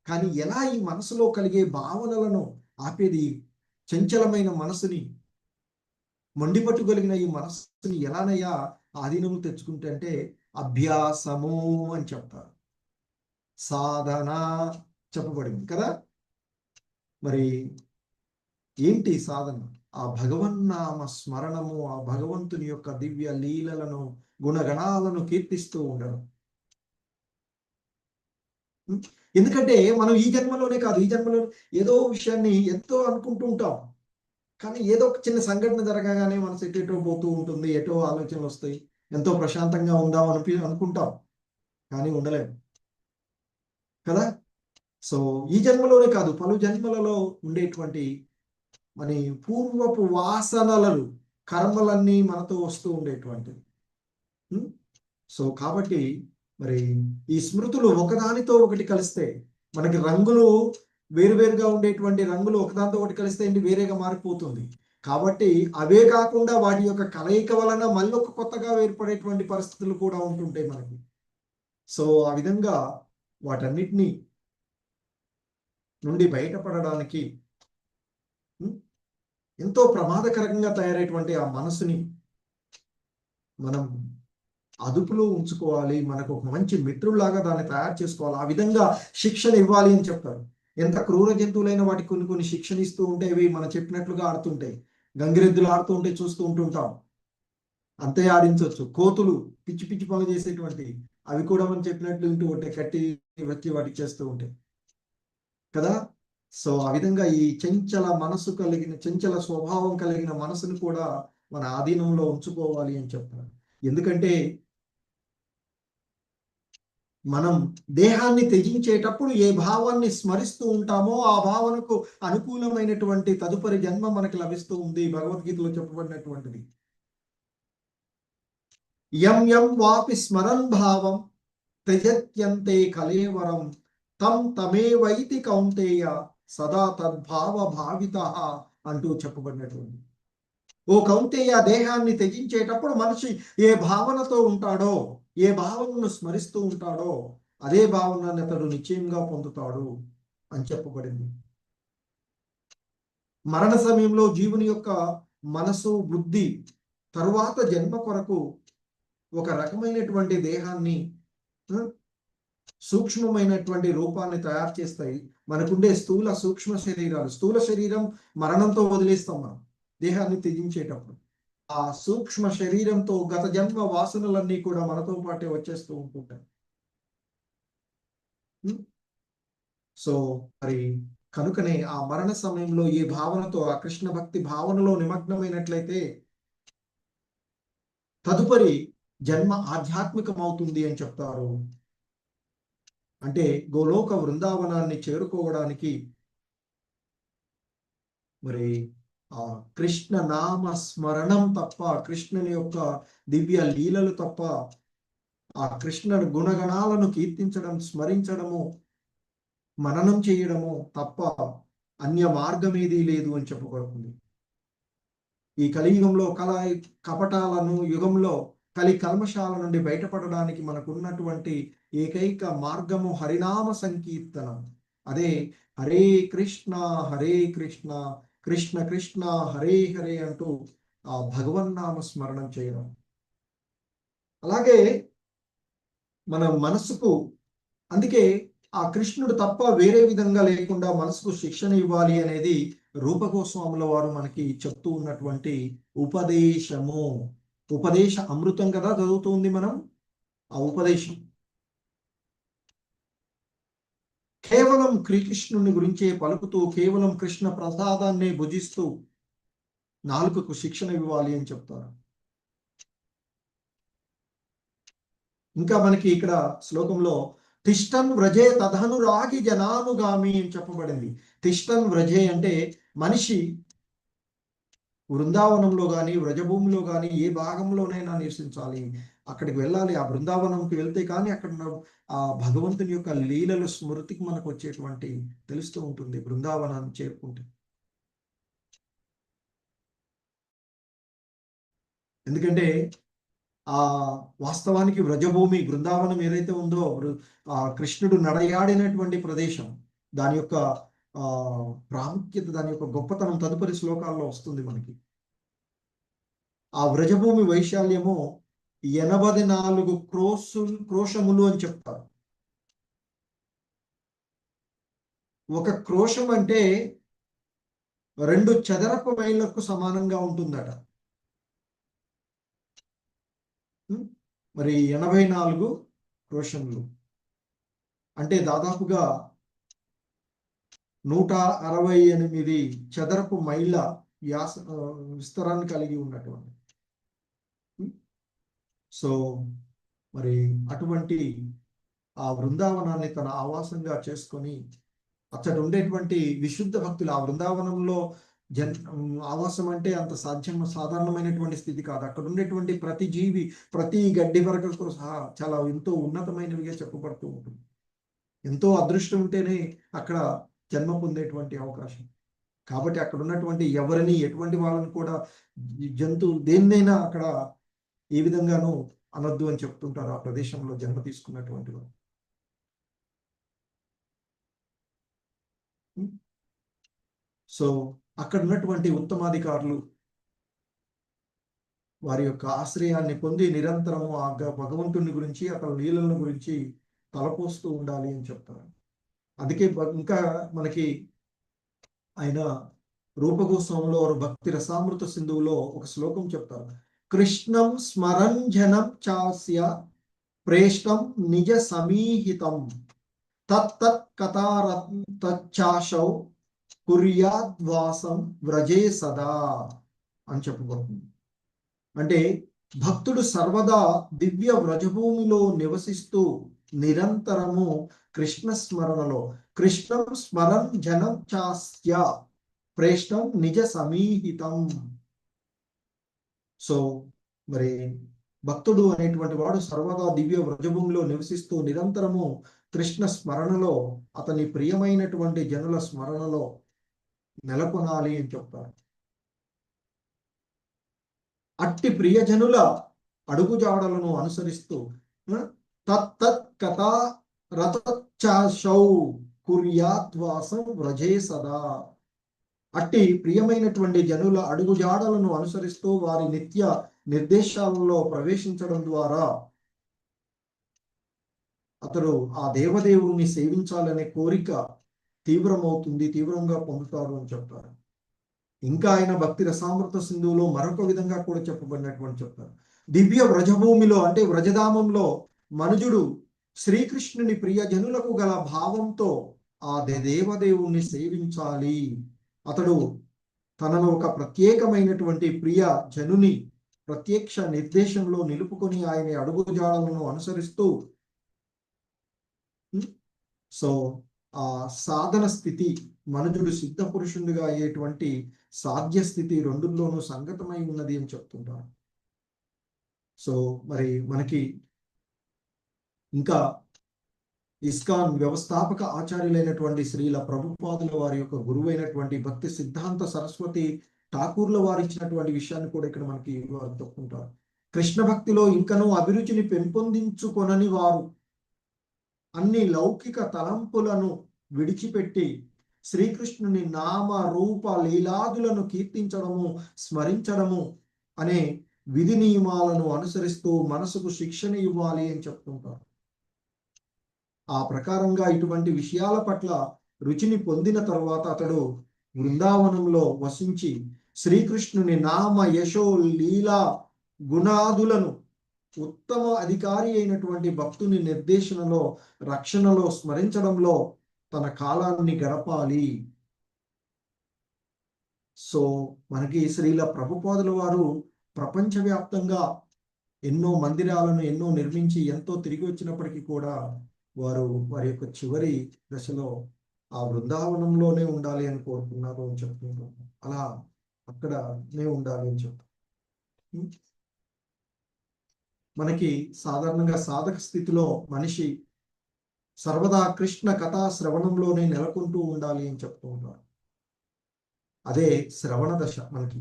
కానీ ఎలా ఈ మనసులో కలిగే భావనలను ఆపేది? చంచలమైన మనసుని, మొండిపట్టుగలిగిన ఈ మనసుని ఎలానయ్యా ఆధీనము తెచ్చుకుంటే అంటే అభ్యాసము అని చెప్తారు, సాధన చెప్పబడింది కదా. మరి ఏంటి సాధన? ఆ భగవన్నామ స్మరణము, ఆ భగవంతుని యొక్క దివ్య లీలలను గుణగణాలను కీర్తిస్తూ ఉండడం. ఎందుకంటే మనం ఈ జన్మలోనే కాదు, ఈ జన్మలో ఏదో విషయాన్ని ఎంతో అనుకుంటూ ఉంటాం, కానీ ఏదో ఒక చిన్న సంఘటన జరగగానే మనసు ఎటో పోతూ ఉంటుంది, ఎటో ఆలోచనలు వస్తాయి, ఎంతో ప్రశాంతంగా ఉందాం అనుకుంటాం, కానీ ఉండలేము కదా. సో ఈ జన్మలోనే కాదు, పలు జన్మలలో ఉండేటువంటి మన పూర్వపు వాసనలు, కర్మలన్నీ మనతో వస్తూ ఉండేటువంటివి. సో కాబట్టి మరి ఈ స్మృతులు ఒకదానితో ఒకటి కలిస్తే, మనకి రంగులు వేరువేరుగా ఉండేటువంటి రంగులు ఒకదానితో ఒకటి కలిస్తే ఏంటి వేరేగా మారిపోతుంది. కాబట్టి అవే కాకుండా వాటి యొక్క కలయిక వలన మళ్ళీ ఒక కొత్తగా ఏర్పడేటువంటి పరిస్థితులు కూడా ఉంటుంటాయి మనకి. సో ఆ విధంగా వాటన్నిటినీ నుండి బయటపడడానికి ఎంతో ప్రమాదకరంగా తయారైనటువంటి ఆ మనసుని మనం అదుపులో ఉంచుకోవాలి. మనకు ఒక మంచి మిత్రుల్లాగా దాన్ని తయారు చేసుకోవాలి. ఆ విధంగా శిక్షణ ఇవ్వాలి అని చెప్తారు. ఎంత క్రూర జంతువులైన వాటికి కొన్ని శిక్షణ ఇస్తూ ఉంటే అవి మనం చెప్పినట్లుగా ఆడుతుంటాయి. గంగిరెద్దులు ఆడుతూ ఉంటే చూస్తూ ఉంటుంటాం, అంతే ఆడించవచ్చు. కోతులు పిచ్చి పిచ్చి పనులు చేసేటువంటి అవి కూడా మనం చెప్పినట్లు వింటూ ఉంటాయి, కట్టి వచ్చి వాటికి చేస్తూ ఉంటాయి కదా. సో ఆ విధంగా ఈ చంచల మనసు కలిగిన, చంచల స్వభావం కలిగిన మనసును కూడా మన ఆధీనంలో ఉంచుకోవాలి అని చెప్తారు. ఎందుకంటే మనం దేహాన్ని త్యజించేటప్పుడు ఏ భావాన్ని స్మరిస్తూ ఉంటామో ఆ భావనకు అనుకూలమైనటువంటి తదుపరి జన్మ మనకి లభిస్తూ ఉంది. భగవద్గీతలో చెప్పబడినటువంటిది, యం యం వాపి స్మరన్ భావం త్యజత్యంతే కలేవరం తం తమేవైతి కౌంతేయ సదా తద్భావ భావిత అంటూ చెప్పబడినటువంటి. ఓ కౌంతేయ, దేహాన్ని త్యజించేటప్పుడు మనిషి ఏ భావనతో ఉంటాడో, ఏ భావనను స్మరిస్తూ ఉంటాడో అదే భావనని అతడు నిశ్చయంగా పొందుతాడు అని చెప్పబడింది. మరణ సమయంలో జీవుని యొక్క మనసు, బుద్ధి తరువాత జన్మ కొరకు ఒక రకమైనటువంటి దేహాన్ని సూక్ష్మమైనటువంటి రూపాన్ని తయారు చేస్తాయి. మనకుండే స్థూల సూక్ష్మ శరీరాలు, స్థూల శరీరం మరణంతో వదిలేస్తాం మనం దేహాన్ని త్యజించేటప్పుడు. ఆ సూక్ష్మ శరీరంతో గత జన్మ వాసనలన్నీ కూడా మనతో పాటే వచ్చేస్తూ ఉంటుంటాయి. సో మరి కనుకనే ఆ మరణ సమయంలో ఈ భావనతో, ఆ కృష్ణ భక్తి భావనలో నిమగ్నమైనట్లయితే తదుపరి జన్మ ఆధ్యాత్మికం అవుతుంది అని చెప్తారు. అంటే గోలోక బృందావనాన్ని చేరుకోవడానికి మరి ఆ కృష్ణ నామ స్మరణం తప్ప, కృష్ణుని యొక్క దివ్య లీలలు తప్ప, ఆ కృష్ణుడి గుణగణాలను కీర్తించడం, స్మరించడము, మననం చేయడము తప్ప అన్య మార్గం ఏదీ లేదు అని చెప్పబడుతుంది. ఈ కలియుగంలో కపటాలను, యుగంలో కలి కల్మషాల నుండి బయటపడడానికి మనకున్నటువంటి ఏకైక మార్గము హరినామ సంకీర్తనం. అదే హరే కృష్ణ కృష్ణ కృష్ణ హరే హరే అంటూ ఆ భగవన్నామ స్మరణం చేయడం. అలాగే మన మనసుకు, అందుకే ఆ కృష్ణుడు తప్ప వేరే విధంగా లేకుండా మనసుకు శిక్షణ ఇవ్వాలి అనేది రూపగోస్వాముల వారు మనకి చెప్తూ ఉన్నటువంటి ఉపదేశము. ఉపదేశ అమృతం కదా చదువుతుంది మనం. ఆ ఉపదేశం కేవలం శ్రీకృష్ణుని గురించే పలుకుతూ, కేవలం కృష్ణ ప్రసాదాన్ని భుజిస్తూ నాలుకకు శిక్షణ ఇవ్వాలి అని చెప్తారు. ఇంకా మనకి ఇక్కడ శ్లోకంలో తిష్టన్ వ్రజే తదనురాగి జనానుగామి అని చెప్పబడింది. తిష్టన్ వ్రజే అంటే మనిషి బృందావనంలో కానీ వ్రజభూమిలో కానీ ఏ భాగంలోనైనా నివసించాలి, అక్కడికి వెళ్ళాలి. ఆ బృందావనంకి వెళ్తే కానీ అక్కడ ఆ భగవంతుని యొక్క లీలలు స్మృతికి మనకు వచ్చేటువంటి తెలుస్తూ ఉంటుంది బృందావనాన్ని చేరుకుంటే. ఎందుకంటే ఆ వాస్తవానికి వ్రజభూమి బృందావనం ఏదైతే ఉందో, ఆ కృష్ణుడు నడయాడినటువంటి ప్రదేశం, దాని యొక్క ప్రాముఖ్యత, దాని యొక్క గొప్పతనం తదుపరి శ్లోకాల్లో వస్తుంది మనకి. ఆ వ్రజభూమి వైశాల్యము 84 క్రోశములు అని చెప్తారు. ఒక క్రోశం అంటే 2 చదరపు మైళ్ళకు సమానంగా ఉంటుందట. మరి 84 క్రోశములు అంటే దాదాపుగా 168 చదరపు మైళ్ళ విస్తరాన్ని కలిగి ఉన్నటువంటి. సో మరి అటువంటి ఆ బృందావనాన్ని తన ఆవాసంగా చేసుకొని అక్కడ ఉండేటువంటి విశుద్ధ భక్తులు, ఆ బృందావనంలో ఆవాసం అంటే అంత సాధారణమైనటువంటి స్థితి కాదు. అక్కడ ఉండేటువంటి ప్రతి జీవి, ప్రతి గడ్డి వరకతో సహా చాలా ఎంతో ఉన్నతమైనవిగా చెప్పబడుతూ ఉంటుంది. ఎంతో అదృష్టం ఉంటేనే అక్కడ జన్మ పొందేటువంటి అవకాశం. కాబట్టి అక్కడ ఉన్నటువంటి ఎవరిని, ఎటువంటి వాళ్ళని కూడా, జంతువు దేన్నైనా అక్కడ ఏ విధంగానూ అనొద్దు అని చెప్తుంటారు ఆ ప్రదేశంలో జన్మ తీసుకున్నటువంటి వారు. సో అక్కడ ఉన్నటువంటి ఉత్తమాధికారులు వారి యొక్క ఆశ్రయాన్ని పొంది నిరంతరము ఆ భగవంతుని గురించి, అతని లీలల గురించి తలపోస్తూ ఉండాలి అని చెప్తారు. అందుకే ఇంకా మనకి ఆయన రూపగోస్వాములో భక్తి రసామృత సింధువులో ఒక శ్లోకం చెప్తారు. కృష్ణం స్మరంజనం చాస్య ప్రేష్టం నిజ సమీహితం తత్తత్ కథారత్చాశౌ కుర్యాద్వాసం వ్రజే సదా అని చెప్పబడుతుంది. అంటే భక్తుడు సర్వదా దివ్య వ్రజభూమిలో నివసిస్తూ నిరంతరము కృష్ణ స్మరణలో, కృష్ణం స్మరన్ జనం చాస్య ప్రేష్టం నిజ సమీహితం. సో మరి భక్తుడు అనేటువంటి వాడు సర్వదా దివ్య వ్రజభూమిలో నివసిస్తూ నిరంతరము కృష్ణ స్మరణలో, అతని ప్రియమైనటువంటి జనుల స్మరణలో నెలకొనాలి అని చెప్తారు. అట్టి ప్రియజనుల అడుగుజాడలను అనుసరిస్తూ తత్తత్ కథా రతచాశౌ కుర్యాద్వాసం వ్రజే సదా. అట్టి ప్రియమైనటువంటి జనుల అడుగుజాడలను అనుసరిస్తూ వారి నిత్య నిర్దేశాలలో ప్రవేశించడం ద్వారా అతడు ఆ దేవదేవుణ్ణి సేవించాలనే కోరిక తీవ్రంగా పొందుతాడు అని చెప్తారు. ఇంకా ఆయన భక్తి రసామృత సింధువులో మరొక విధంగా కూడా చెప్పబడినటువంటి చెప్తారు. దివ్య వ్రజభూమిలో అంటే వ్రజధామంలో మనుజుడు శ్రీకృష్ణుని ప్రియజనులకు గల భావంతో ఆ దేవదేవుణ్ణి సేవించాలి. అతడు తనను ఒక ప్రత్యేకమైనటువంటి ప్రియ జనుని ప్రత్యక్ష నిర్దేశంలో నిలుపుకొని ఆయన అడుగుజాడలను అనుసరిస్తూ సో ఆ సాధన స్థితి మనుజుడు సిద్ధ పురుషునిగా అయ్యేటువంటి సాధ్య స్థితి రెండుల్లోనూ సంగతమై ఉన్నది అని చెప్తుంటారు. సో మరి మనకి ఇంకా ఇస్కాన్ వ్యవస్థాపక ఆచార్యులైనటువంటి శ్రీల ప్రభుపాదుల వారి యొక్క గురువైనటువంటి భక్తి సిద్ధాంత సరస్వతి ఠాకూర్ల వారు ఇచ్చినటువంటి విషయాన్ని కూడా ఇక్కడ మనకి వారు చెప్పుకుంటారు. కృష్ణ భక్తిలో ఇంకనూ అభిరుచిని పెంపొందించుకొనని వారు అన్ని లౌకిక తలంపులను విడిచిపెట్టి శ్రీకృష్ణుని నామ రూప లీలాదులను కీర్తించడము స్మరించడము అనే విధి నియమాలను అనుసరిస్తూ మనసుకు శిక్షణ ఇవ్వాలి అని చెప్తుంటారు. ఆ ప్రకారంగా ఇటువంటి విషయాల పట్ల రుచిని పొందిన తరువాత అతడు బృందావనంలో వసించి శ్రీకృష్ణుని నామ యశో లీలా గుణాదులను ఉత్తమ అధికారి అయినటువంటి భక్తుని నిర్దేశనలో రక్షణలో స్మరించడంలో తన కాలాన్ని గడపాలి. సో మనకి శ్రీల ప్రభుపాదుల వారు ప్రపంచవ్యాప్తంగా ఎన్నో మందిరాలను ఎన్నో నిర్మించి ఎంతో తిరిగి వచ్చినప్పటికీ కూడా వారు వారి యొక్క చివరి దశలో ఆ బృందావనంలోనే ఉండాలి అని కోరుకున్నారు అని చెప్తున్నారు. అలా అక్కడనే ఉండాలి అని చెప్తారు. మనకి సాధారణంగా సాధక స్థితిలో మనిషి సర్వదా కృష్ణ కథా శ్రవణంలోనే నెలకొంటూ ఉండాలి అని చెప్తూ ఉంటారు. అదే శ్రవణ దశ. మనకి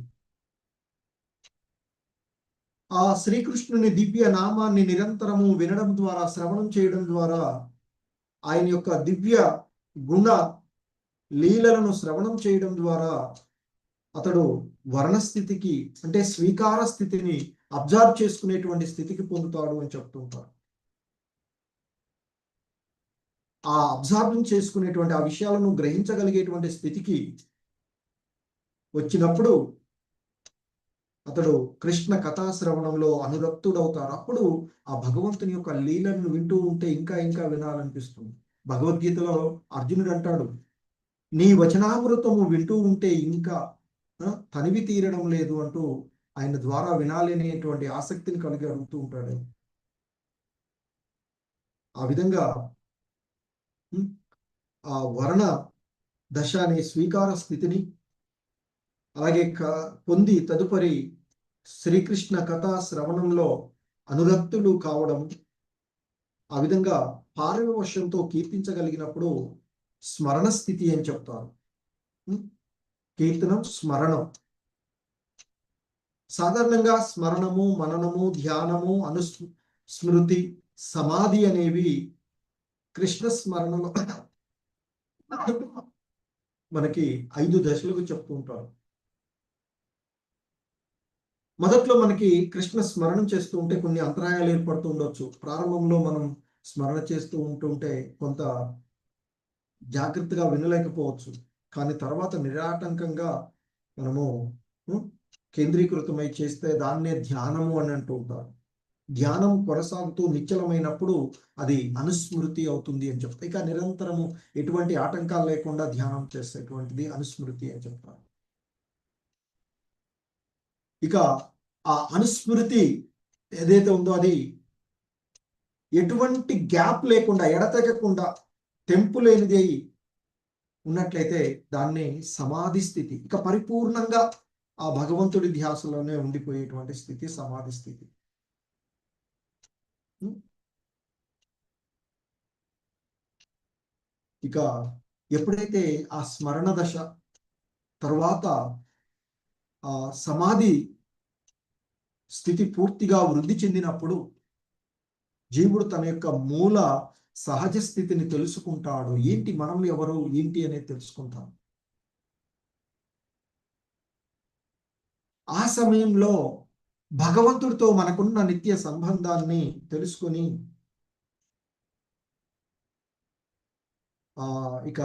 ఆ శ్రీకృష్ణుని దివ్య నామాన్ని నిరంతరము వినడం ద్వారా, శ్రవణం చేయడం ద్వారా, ఆయన యొక్క దివ్య గుణ లీలలను శ్రవణం చేయడం ద్వారా అతడు వర్ణస్థితికి అంటే స్వీకార స్థితిని అబ్జర్వ్ చేసుకునేటువంటి స్థితికి పొందుతాడు అని చెప్తుంటారు. ఆ అబ్జర్వ్ చేసుకునేటువంటి ఆ విషయాలను గ్రహించగలిగేటువంటి స్థితికి వచ్చినప్పుడు అతడు కృష్ణ కథాశ్రవణంలో అనురక్తుడవుతాడు. అప్పుడు ఆ భగవంతుని యొక్క లీలను వింటూ ఉంటే ఇంకా ఇంకా వినాలనిపిస్తుంది. భగవద్గీతలో అర్జునుడు అంటాడు, నీ వచనామృతము వింటూ ఉంటే ఇంకా తనివి తీరడం లేదు అంటూ ఆయన ద్వారా వినాలి అనేటువంటి ఆసక్తిని కలిగి అడుగుతూ ఉంటాడు. ఆ విధంగా ఆ వర్ణ దశ అనే స్వీకార స్థితిని అలాగే పొంది తదుపరి శ్రీకృష్ణ కథా శ్రవణంలో అనురక్తులు కావడం, ఆ విధంగా పారవశ్యంతో కీర్తించగలిగినప్పుడు స్మరణ స్థితి అని చెప్తారు. కీర్తనం, స్మరణం. సాధారణంగా స్మరణము, మననము, ధ్యానము, స్మృతి, సమాధి అనేవి కృష్ణ స్మరణలో మనకి 5 దశలకు చెప్తూ ఉంటారు. మొదట్లో మనకి కృష్ణ స్మరణం చేస్తూ ఉంటే కొన్ని అంతరాయాలు ఏర్పడుతూ ఉండొచ్చు. ప్రారంభంలో మనం స్మరణ చేస్తూ ఉంటుంటే కొంత జాగ్రత్తగా వినలేకపోవచ్చు. కానీ తర్వాత నిరాటంకంగా మనము కేంద్రీకృతమై చేస్తే దాన్నే ధ్యానము అని అంటూ ఉంటారు. ధ్యానం కొనసాగుతూ నిశ్చలమైనప్పుడు అది అనుస్మృతి అవుతుంది అని చెప్తారు. ఇక నిరంతరము ఎటువంటి ఆటంకాలు లేకుండా ధ్యానం చేసేటువంటిది అనుస్మృతి అని చెప్తారు. ఇక ఆ అనుస్మృతి ఏదైతే ఉందో అది ఎటువంటి గ్యాప్ లేకుండా, ఎడతెగకుండా, తెంపు లేనిది ఉన్నట్లయితే దాన్ని సమాధి స్థితి. ఇక పరిపూర్ణంగా ఆ భగవంతుడి ధ్యాసలోనే ఉండిపోయేటువంటి స్థితి సమాధి స్థితి. ఇక ఎప్పుడైతే ఆ స్మరణ దశ తర్వాత ఆ సమాధి స్థితి పూర్తిగా వృద్ధి చెందినప్పుడు జీవుడు తన యొక్క మూల సహజ స్థితిని తెలుసుకుంటాడు. ఏంటి మనం ఎవరు ఏంటి అనేది తెలుసుకుంటాం. ఆ సమయంలో భగవంతుడితో మనకున్న నిత్య సంబంధాన్ని తెలుసుకొని ఇక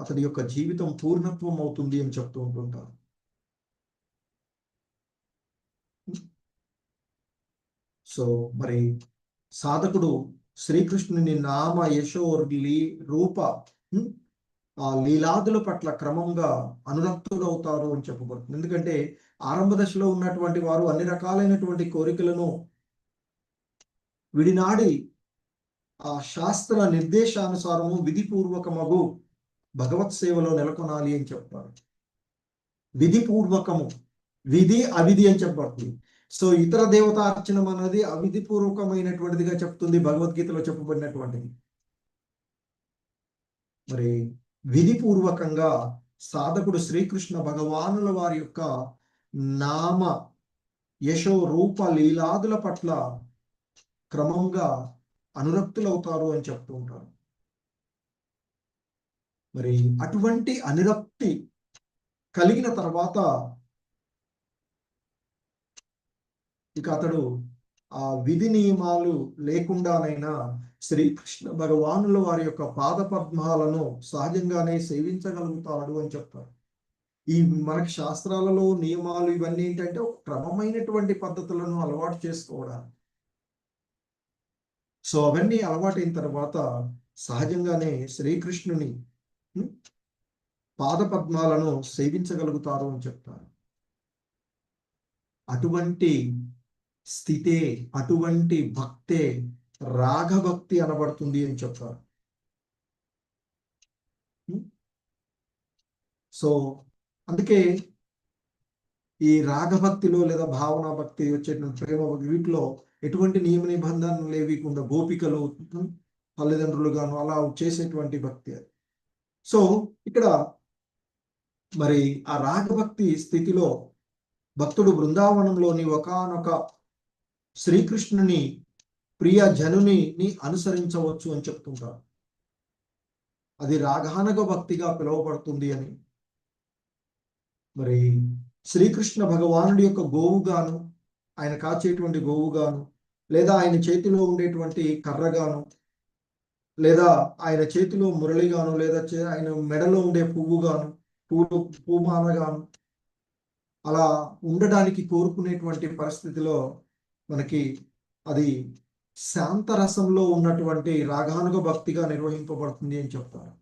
అతడి యొక్క జీవితం పూర్ణత్వం అవుతుంది అని చెప్తూ ఉంటుంటారు. సో మరి సాధకుడు శ్రీకృష్ణుని నామ యశో రూప ఆ లీలాదుల పట్ల క్రమంగా అనురక్తులు అవుతారు అని చెప్పబడుతుంది. ఎందుకంటే ఆరంభ దశలో ఉన్నటువంటి వారు అన్ని రకాలైనటువంటి కోరికలను విడినాడి ఆ శాస్త్ర నిర్దేశానుసారము విధిపూర్వకమగు భగవత్ సేవలో నెలకొనాలి అని చెప్తారు. విధిపూర్వకము, విధి అవిధి అని చెప్పబడుతుంది. సో ఇతర దేవతార్చనం అనేది అవిధిపూర్వకమైనటువంటిదిగా చెప్తుంది భగవద్గీతలో చెప్పబడినటువంటిది. మరి విధిపూర్వకంగా సాధకుడు శ్రీకృష్ణ భగవానుల వారి యొక్క నామ యశో రూప లీలాదుల పట్ల క్రమంగా అనురక్తులవుతారు అని చెప్తూ ఉంటారు. మరి అటువంటి అనురక్తి కలిగిన తర్వాత ఇక అతడు ఆ విధి నియమాలు లేకుండానైనా శ్రీకృష్ణ భగవానుల వారి యొక్క పాద పద్మాలను సహజంగానే సేవించగలుగుతాడు అని చెప్తారు. ఈ మనకి శాస్త్రాలలో నియమాలు ఇవన్నీ ఏంటంటే ఒక క్రమమైనటువంటి పద్ధతులను అలవాటు చేసుకోవడానికి. సో అవన్నీ అలవాటైన తర్వాత సహజంగానే శ్రీకృష్ణుని పాద పద్మాలను సేవించగలుగుతారు అని చెప్తారు. అటువంటి స్థితే, అటువంటి భక్తే రాగభక్తి అనబడుతుంది అని చెప్తారు. సో అందుకే ఈ రాగభక్తిలో లేదా భావన భక్తి వచ్చేటువంటి ప్రేమ వీటిలో ఎటువంటి నియమ నిబంధనలు లేకుండా గోపికలు తల్లిదండ్రులుగాను అలా చేసేటువంటి భక్తి అది. సో ఇక్కడ మరి ఆ రాగభక్తి స్థితిలో భక్తుడు బృందావనంలోని ఒకానొక శ్రీకృష్ణుని ప్రియ జనుని అనుసరించవచ్చు అని చెప్తుంటారు. అది రాగానగ భక్తిగా పిలువబడుతుంది అని. మరి శ్రీకృష్ణ భగవానుడి యొక్క గోవుగాను, ఆయన కాచేటువంటి గోవుగాను, లేదా ఆయన చేతిలో ఉండేటువంటి కర్రగాను, లేదా ఆయన చేతిలో మురళిగాను, లేదా ఆయన మెడలో ఉండే పువ్వుగాను, పూమాలగాను అలా ఉండడానికి కోరుకునేటువంటి పరిస్థితిలో మనకి అది శాంతరసంలో ఉన్నటువంటి రాగానుగ భక్తిగా నిర్వహింపబడుతుంది అని చెప్తారు.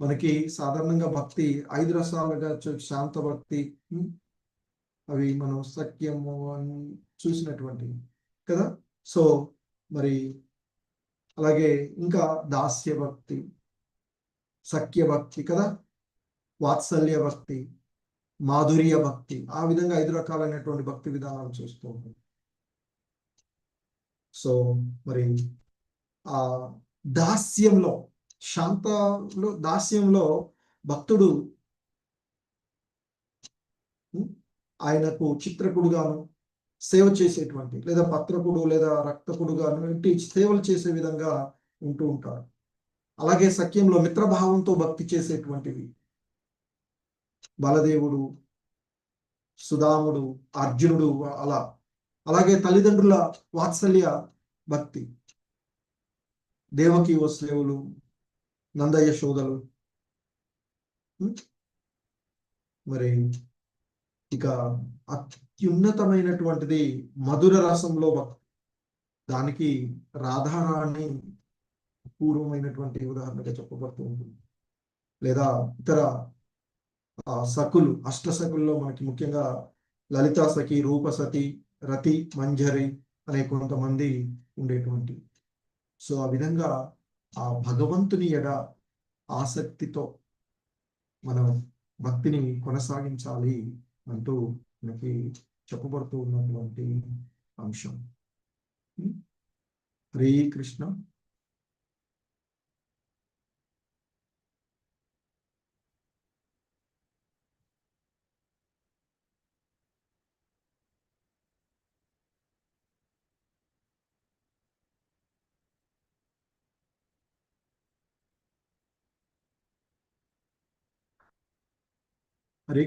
మనకి సాధారణంగా భక్తి 5 రసాలుగా శాంత భక్తి, అవి మనం సఖ్యము అని చూసినటువంటి కదా. సో మరి అలాగే ఇంకా దాస్య భక్తి, సఖ్య భక్తి కదా, వాత్సల్య భక్తి, మాధుర్య భక్తి, ఆ విధంగా 5 రకాలైనటువంటి భక్తి విధానాలు చూస్తూ ఉంటాం. సో మరి ఆ దాస్యంలో, శాంతలో దాస్యంలో భక్తుడు ఆయనకు చిత్రకుడుగాను సేవ చేసేటువంటి, లేదా పత్రకుడు లేదా రక్తకుడుగాను ఇంటి సేవలు చేసే విధంగా ఉంటూ ఉంటారు. అలాగే సఖ్యంలో మిత్రభావంతో భక్తి చేసేటువంటివి బలదేవుడు, సుదాముడు, అర్జునుడు అలా. అలాగే తల్లిదండ్రుల వాత్సల్య భక్తి, దేవకి వసుదేవులు, నందయశోదలు. మరి ఇక అత్యున్నతమైనటువంటిది మధుర రసంలో భక్తి. దానికి రాధారాణి పూర్వమైనటువంటి ఉదాహరణగా చెప్పబడుతూ ఉంటుంది. లేదా ఇతర సఖులు, అష్టసఖుల్లో మనకి ముఖ్యంగా లలితా సఖి, రూపసతి, రతి, మంజరి అనే కొంతమంది ఉండేటువంటి. సో ఆ విధంగా ఆ భగవంతుని ఎడ ఆసక్తితో మనం భక్తిని కొనసాగించాలి అంటూ మనకి చెప్పబడుతూ ఉన్నటువంటి అంశం. హరే కృష్ణ. హరే